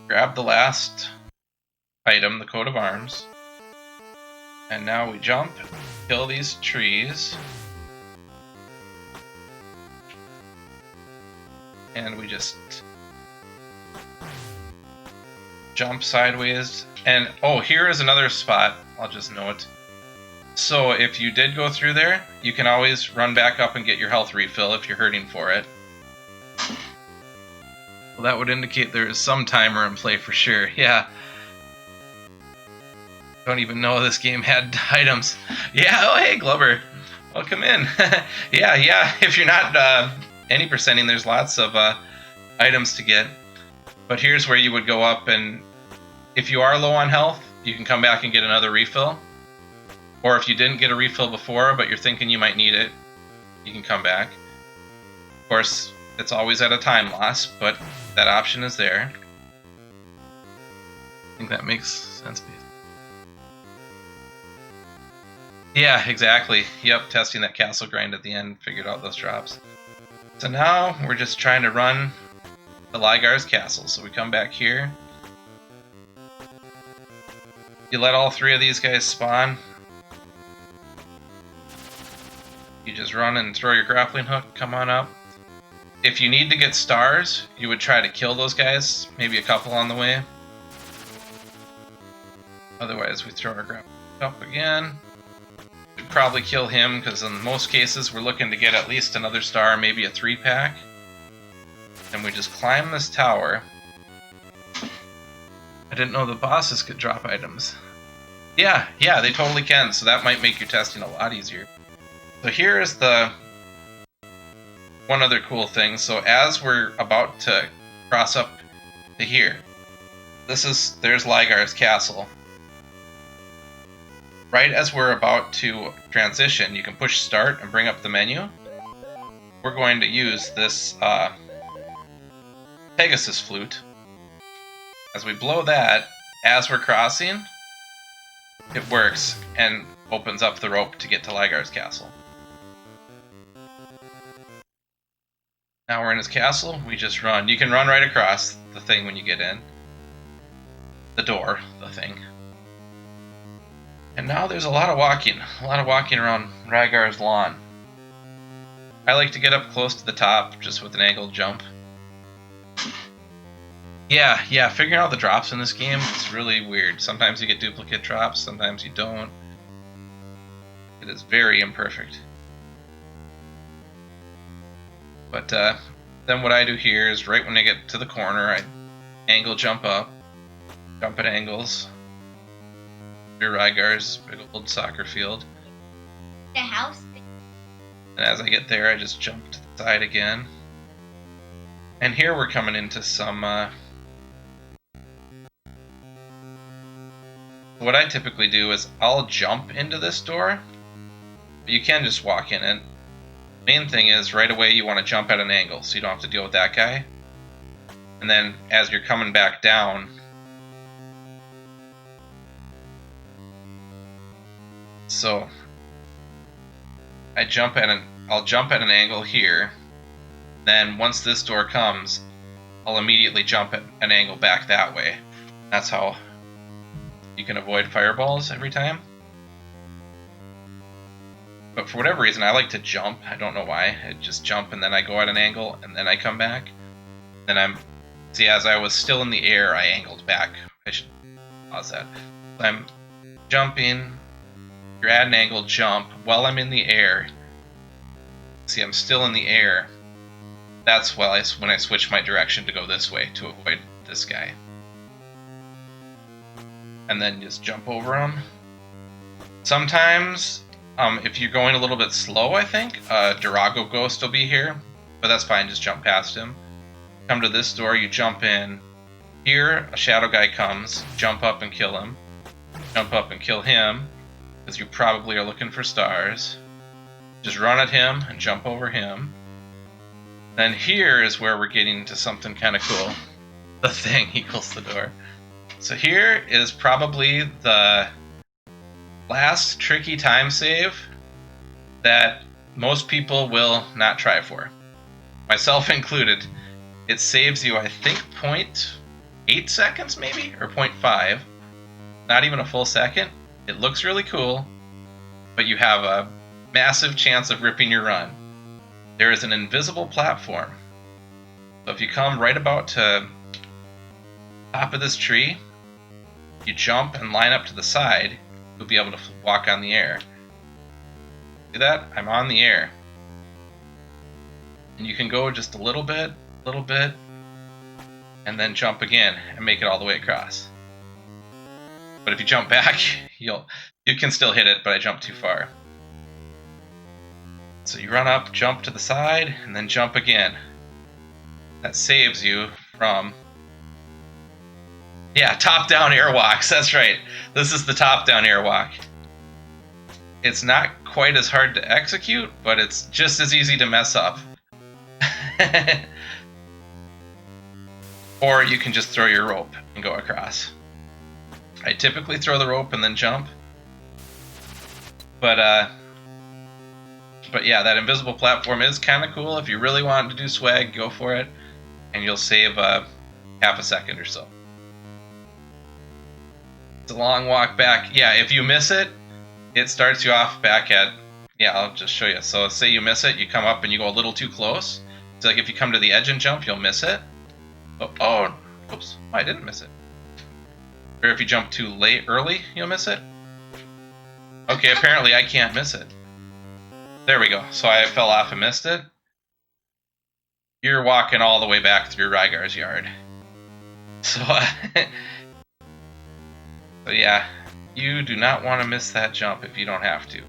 Grab the last item, the coat of arms. And now we jump, kill these trees. And we just jump sideways. And oh, here is another spot, I'll just note. So if you did go through there, you can always run back up and get your health refill if you're hurting for it. Well, that would indicate there is some timer in play for sure, yeah. Don't even know this game had items. Yeah, oh hey Glover, welcome in. yeah, if you're not any percenting, there's lots of items to get. But here's where you would go up, and if you are low on health, you can come back and get another refill. Or if you didn't get a refill before, but you're thinking you might need it, you can come back. Of course, it's always at a time loss, but that option is there. I think that makes sense. Yeah, exactly. Yep, testing that castle grind at the end, figured out those drops. So now we're just trying to run the Rygar's castle. So we come back here. You let all 3 of these guys spawn. You just run and throw your grappling hook, come on up. If you need to get stars, you would try to kill those guys, maybe a couple on the way. Otherwise, we throw our grappling hook up again. We'd probably kill him, because in most cases, we're looking to get at least another star, maybe a 3-pack. And we just climb this tower. I didn't know the bosses could drop items. Yeah, they totally can, so that might make your testing a lot easier. So here is the one other cool thing. So as we're about to cross up to here, there's Lygar's castle. Right as we're about to transition, you can push start and bring up the menu. We're going to use this Pegasus flute. As we blow that, as we're crossing, it works and opens up the rope to get to Lygar's castle. Now we're in his castle, we just run. You can run right across the thing when you get in. The door, the thing. And now there's a lot of walking around Rygar's lawn. I like to get up close to the top, just with an angled jump. Yeah, figuring out the drops in this game is really weird. Sometimes you get duplicate drops, sometimes you don't. It is very imperfect. But then what I do here is right when I get to the corner, I angle jump up, jump at angles. Through Rygar's big old soccer field. The house. And as I get there, I just jump to the side again. And here we're coming into some... What I typically do is I'll jump into this door, but you can just walk in it. Main thing is right away you want to jump at an angle, so you don't have to deal with that guy. And then as you're coming back down, so I'll jump at an angle here. Then once this door comes, I'll immediately jump at an angle back that way. That's how you can avoid fireballs every time. But for whatever reason, I like to jump. I don't know why. I just jump and then I go at an angle and then I come back. Then see, as I was still in the air, I angled back. I should pause that. So I'm jumping, you're at an angle, jump while I'm in the air. See, I'm still in the air. That's when I switch my direction to go this way to avoid this guy. And then just jump over him. Sometimes, if you're going a little bit slow, I think, Durago Ghost will be here, but that's fine, just jump past him. Come to this door, you jump in. Here, a shadow guy comes, jump up and kill him. Jump up and kill him, because you probably are looking for stars. Just run at him and jump over him. Then here is where we're getting to something kind of cool. The thing equals the door. So here is probably the last tricky time save that most people will not try for. Myself included. It saves you, I think, 0.8 seconds maybe? Or 0.5. Not even a full second. It looks really cool, but you have a massive chance of ripping your run. There is an invisible platform. So if you come right about to the top of this tree, you jump and line up to the side, you'll be able to walk on the air. See that? I'm on the air. And you can go just a little bit, and then jump again and make it all the way across. But if you jump back, you can still hit it, but I jumped too far. So you run up, jump to the side, and then jump again. That saves you from... Yeah, top-down airwalks, that's right. This is the top-down airwalk. It's not quite as hard to execute, but it's just as easy to mess up. Or you can just throw your rope and go across. I typically throw the rope and then jump. But yeah, that invisible platform is kind of cool. If you really want to do swag, go for it. And you'll save half a second or so. It's a long walk back. Yeah, if you miss it, it starts you off back at... Yeah, I'll just show you. So say you miss it, you come up and you go a little too close. So like if you come to the edge and jump, you'll miss it. Oh, oops, I didn't miss it. Or if you jump too late, early, you'll miss it. Okay, apparently I can't miss it. There we go. So I fell off and missed it. You're walking all the way back through Rygar's yard. So, so yeah, you do not want to miss that jump if you don't have to.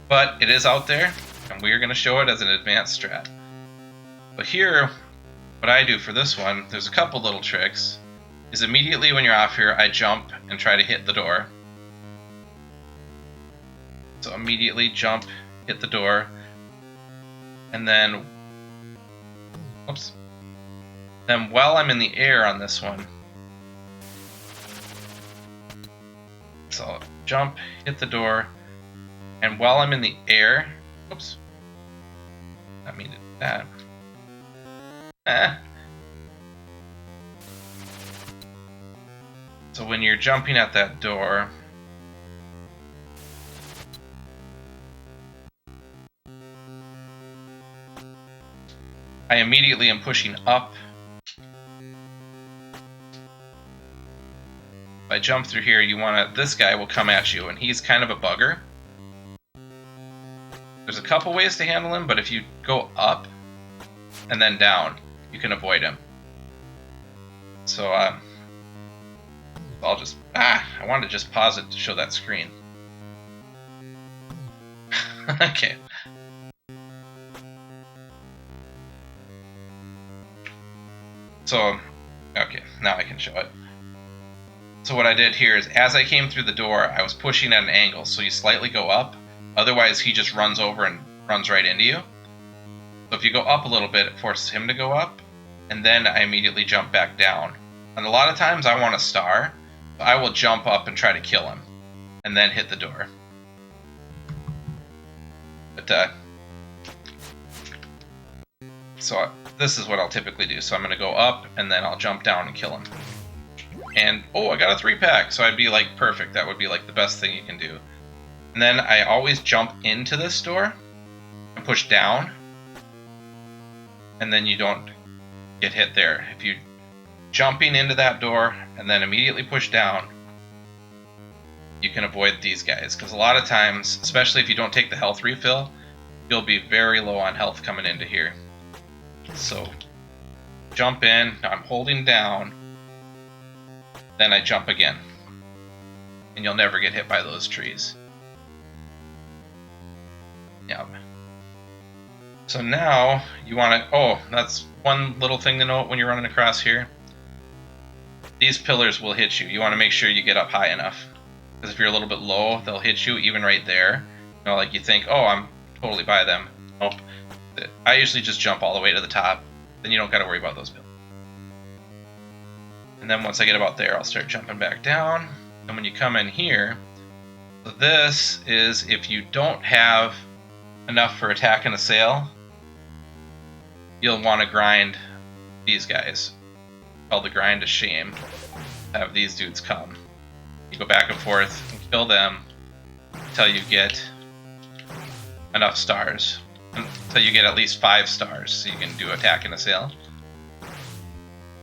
But it is out there, and we are going to show it as an advanced strat. But here, what I do for this one, there's a couple little tricks, is immediately when you're off here, I jump and try to hit the door. So immediately jump, hit the door, and then, oops. Then while I'm in the air on this one, so jump, hit the door, and while I'm in the air, oops, not mean to do that. So when you're jumping at that door, I immediately am pushing up. If I jump through here, this guy will come at you, and he's kind of a bugger. There's a couple ways to handle him, but if you go up and then down, you can avoid him. So, I'll just, I wanted to just pause it to show that screen. Okay. So, okay, now I can show it. So what I did here is, as I came through the door, I was pushing at an angle, so you slightly go up. Otherwise, he just runs over and runs right into you. So if you go up a little bit, it forces him to go up, and then I immediately jump back down. And a lot of times I want a star, so I will jump up and try to kill him, and then hit the door. But, so this is what I'll typically do. So I'm going to go up, and then I'll jump down and kill him. And, oh, I got a 3-pack, so I'd be, like, perfect. That would be, like, the best thing you can do. And then I always jump into this door and push down, and then you don't get hit there. If you're jumping into that door and then immediately push down, you can avoid these guys. Because a lot of times, especially if you don't take the health refill, you'll be very low on health coming into here. So, jump in, now I'm holding down, then I jump again. And you'll never get hit by those trees. Yeah. So now, you want to, oh, that's one little thing to note when you're running across here. These pillars will hit you. You want to make sure you get up high enough. Because if you're a little bit low, they'll hit you even right there. You know, like you think, oh, I'm totally by them. Nope. I usually just jump all the way to the top. Then you don't got to worry about those pillars. And then once I get about there, I'll start jumping back down. And when you come in here, so this is if you don't have enough for attack and assail, you'll want to grind these guys. Called the grind of shame. Have these dudes come. You go back and forth and kill them until you get enough stars. Until you get at least 5 stars, so you can do attack and assail.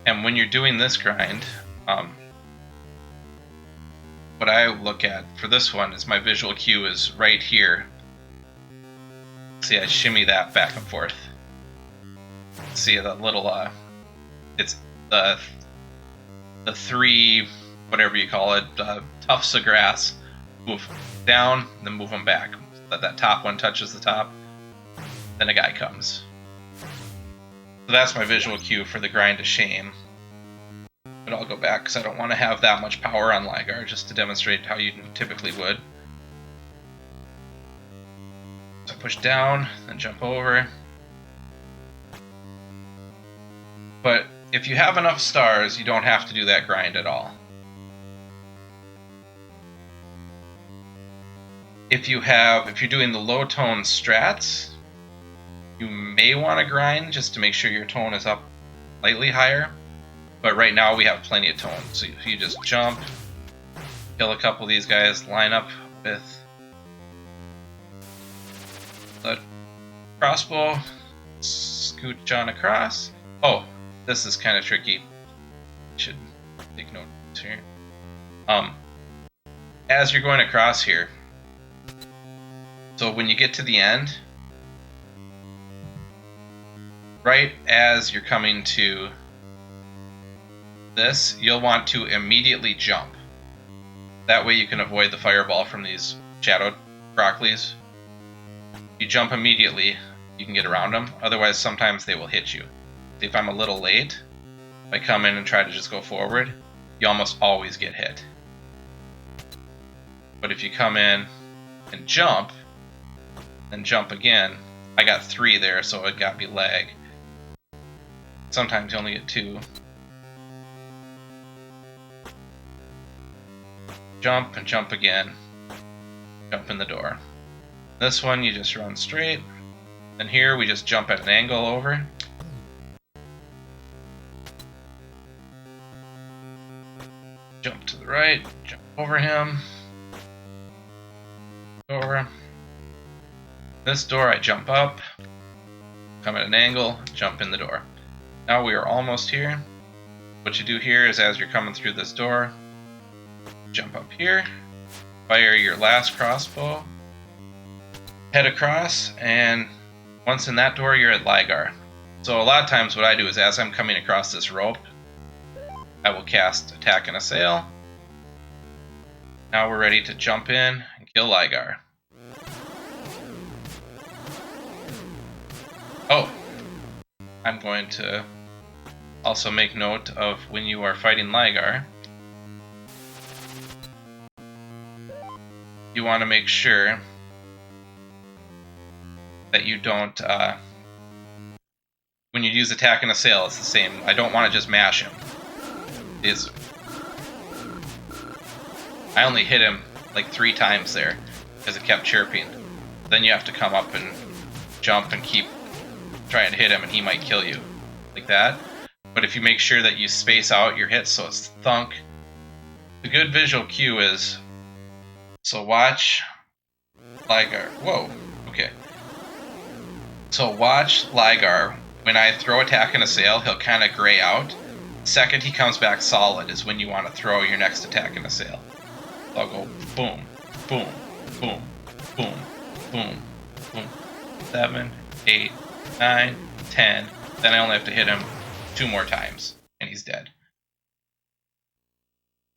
And when you're doing this grind, what I look at for this one is my visual cue is right here. See, I shimmy that back and forth. See the little, it's the 3, whatever you call it, tufts of grass. Move down, then move them back. That top one touches the top, then a guy comes. So that's my visual cue for the grind of shame. But I'll go back because I don't want to have that much power on Rygar, just to demonstrate how you typically would. So push down, then jump over. But if you have enough stars, you don't have to do that grind at all. If you're doing the low tone strats, you may want to grind just to make sure your tone is up slightly higher. But right now we have plenty of tone. So if you just jump, kill a couple of these guys, line up with the crossbow, scooch on across. Oh, this is kind of tricky. Should take notes here. As you're going across here, so when you get to the end, right as you're coming to this, you'll want to immediately jump. That way you can avoid the fireball from these shadowed broccolis. If you jump immediately, you can get around them. Otherwise, sometimes they will hit you. if I'm a little late, if I come in and try to just go forward, you almost always get hit. But if you come in and jump, then jump again, I got 3 there, so it got me lag. Sometimes you only get 2. Jump and jump again. Jump in the door. This one you just run straight. And here we just jump at an angle over. Jump to the right, jump over him. Over. This door I jump up, come at an angle, jump in the door. Now we are almost here. What you do here is as you're coming through this door, jump up here, fire your last crossbow, head across, and once in that door you're at Rygar. So a lot of times what I do is as I'm coming across this rope, I will cast Attack and Assail. Now we're ready to jump in and kill Rygar. Oh, I'm going to also make note of when you are fighting Rygar, you want to make sure that you don't, when you use Attack and Assail, it's the same. I don't want to just mash him. I only hit him like 3 times there because it kept chirping. Then you have to come up and jump and keep trying to hit him and he might kill you. Like that. But if you make sure that you space out your hits so it's thunk, the good visual cue is, so watch Rygar. Whoa, okay. So watch Rygar. When I throw Attack and Assail, he'll kind of gray out. Second he comes back solid is when you want to throw your next Attack and Assail. I'll go boom, boom, boom, boom, boom, boom. 7, 8, 9, 10. Then I only have to hit him 2 more times, and he's dead.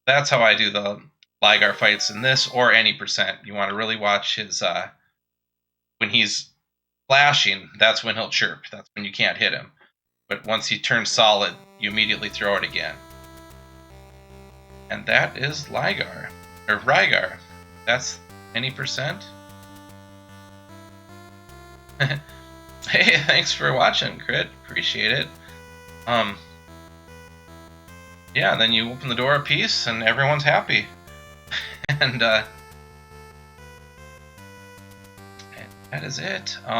That's how I do the Rygar fights in this, or any percent. You want to really watch his, when he's flashing, that's when he'll chirp. That's when you can't hit him. But once he turns solid, you immediately throw it again. And that is Rygar. Or Rygar. That's any percent. Hey, thanks for watching, Crit. Appreciate it. Yeah, then you open the door a piece and everyone's happy. and that is it.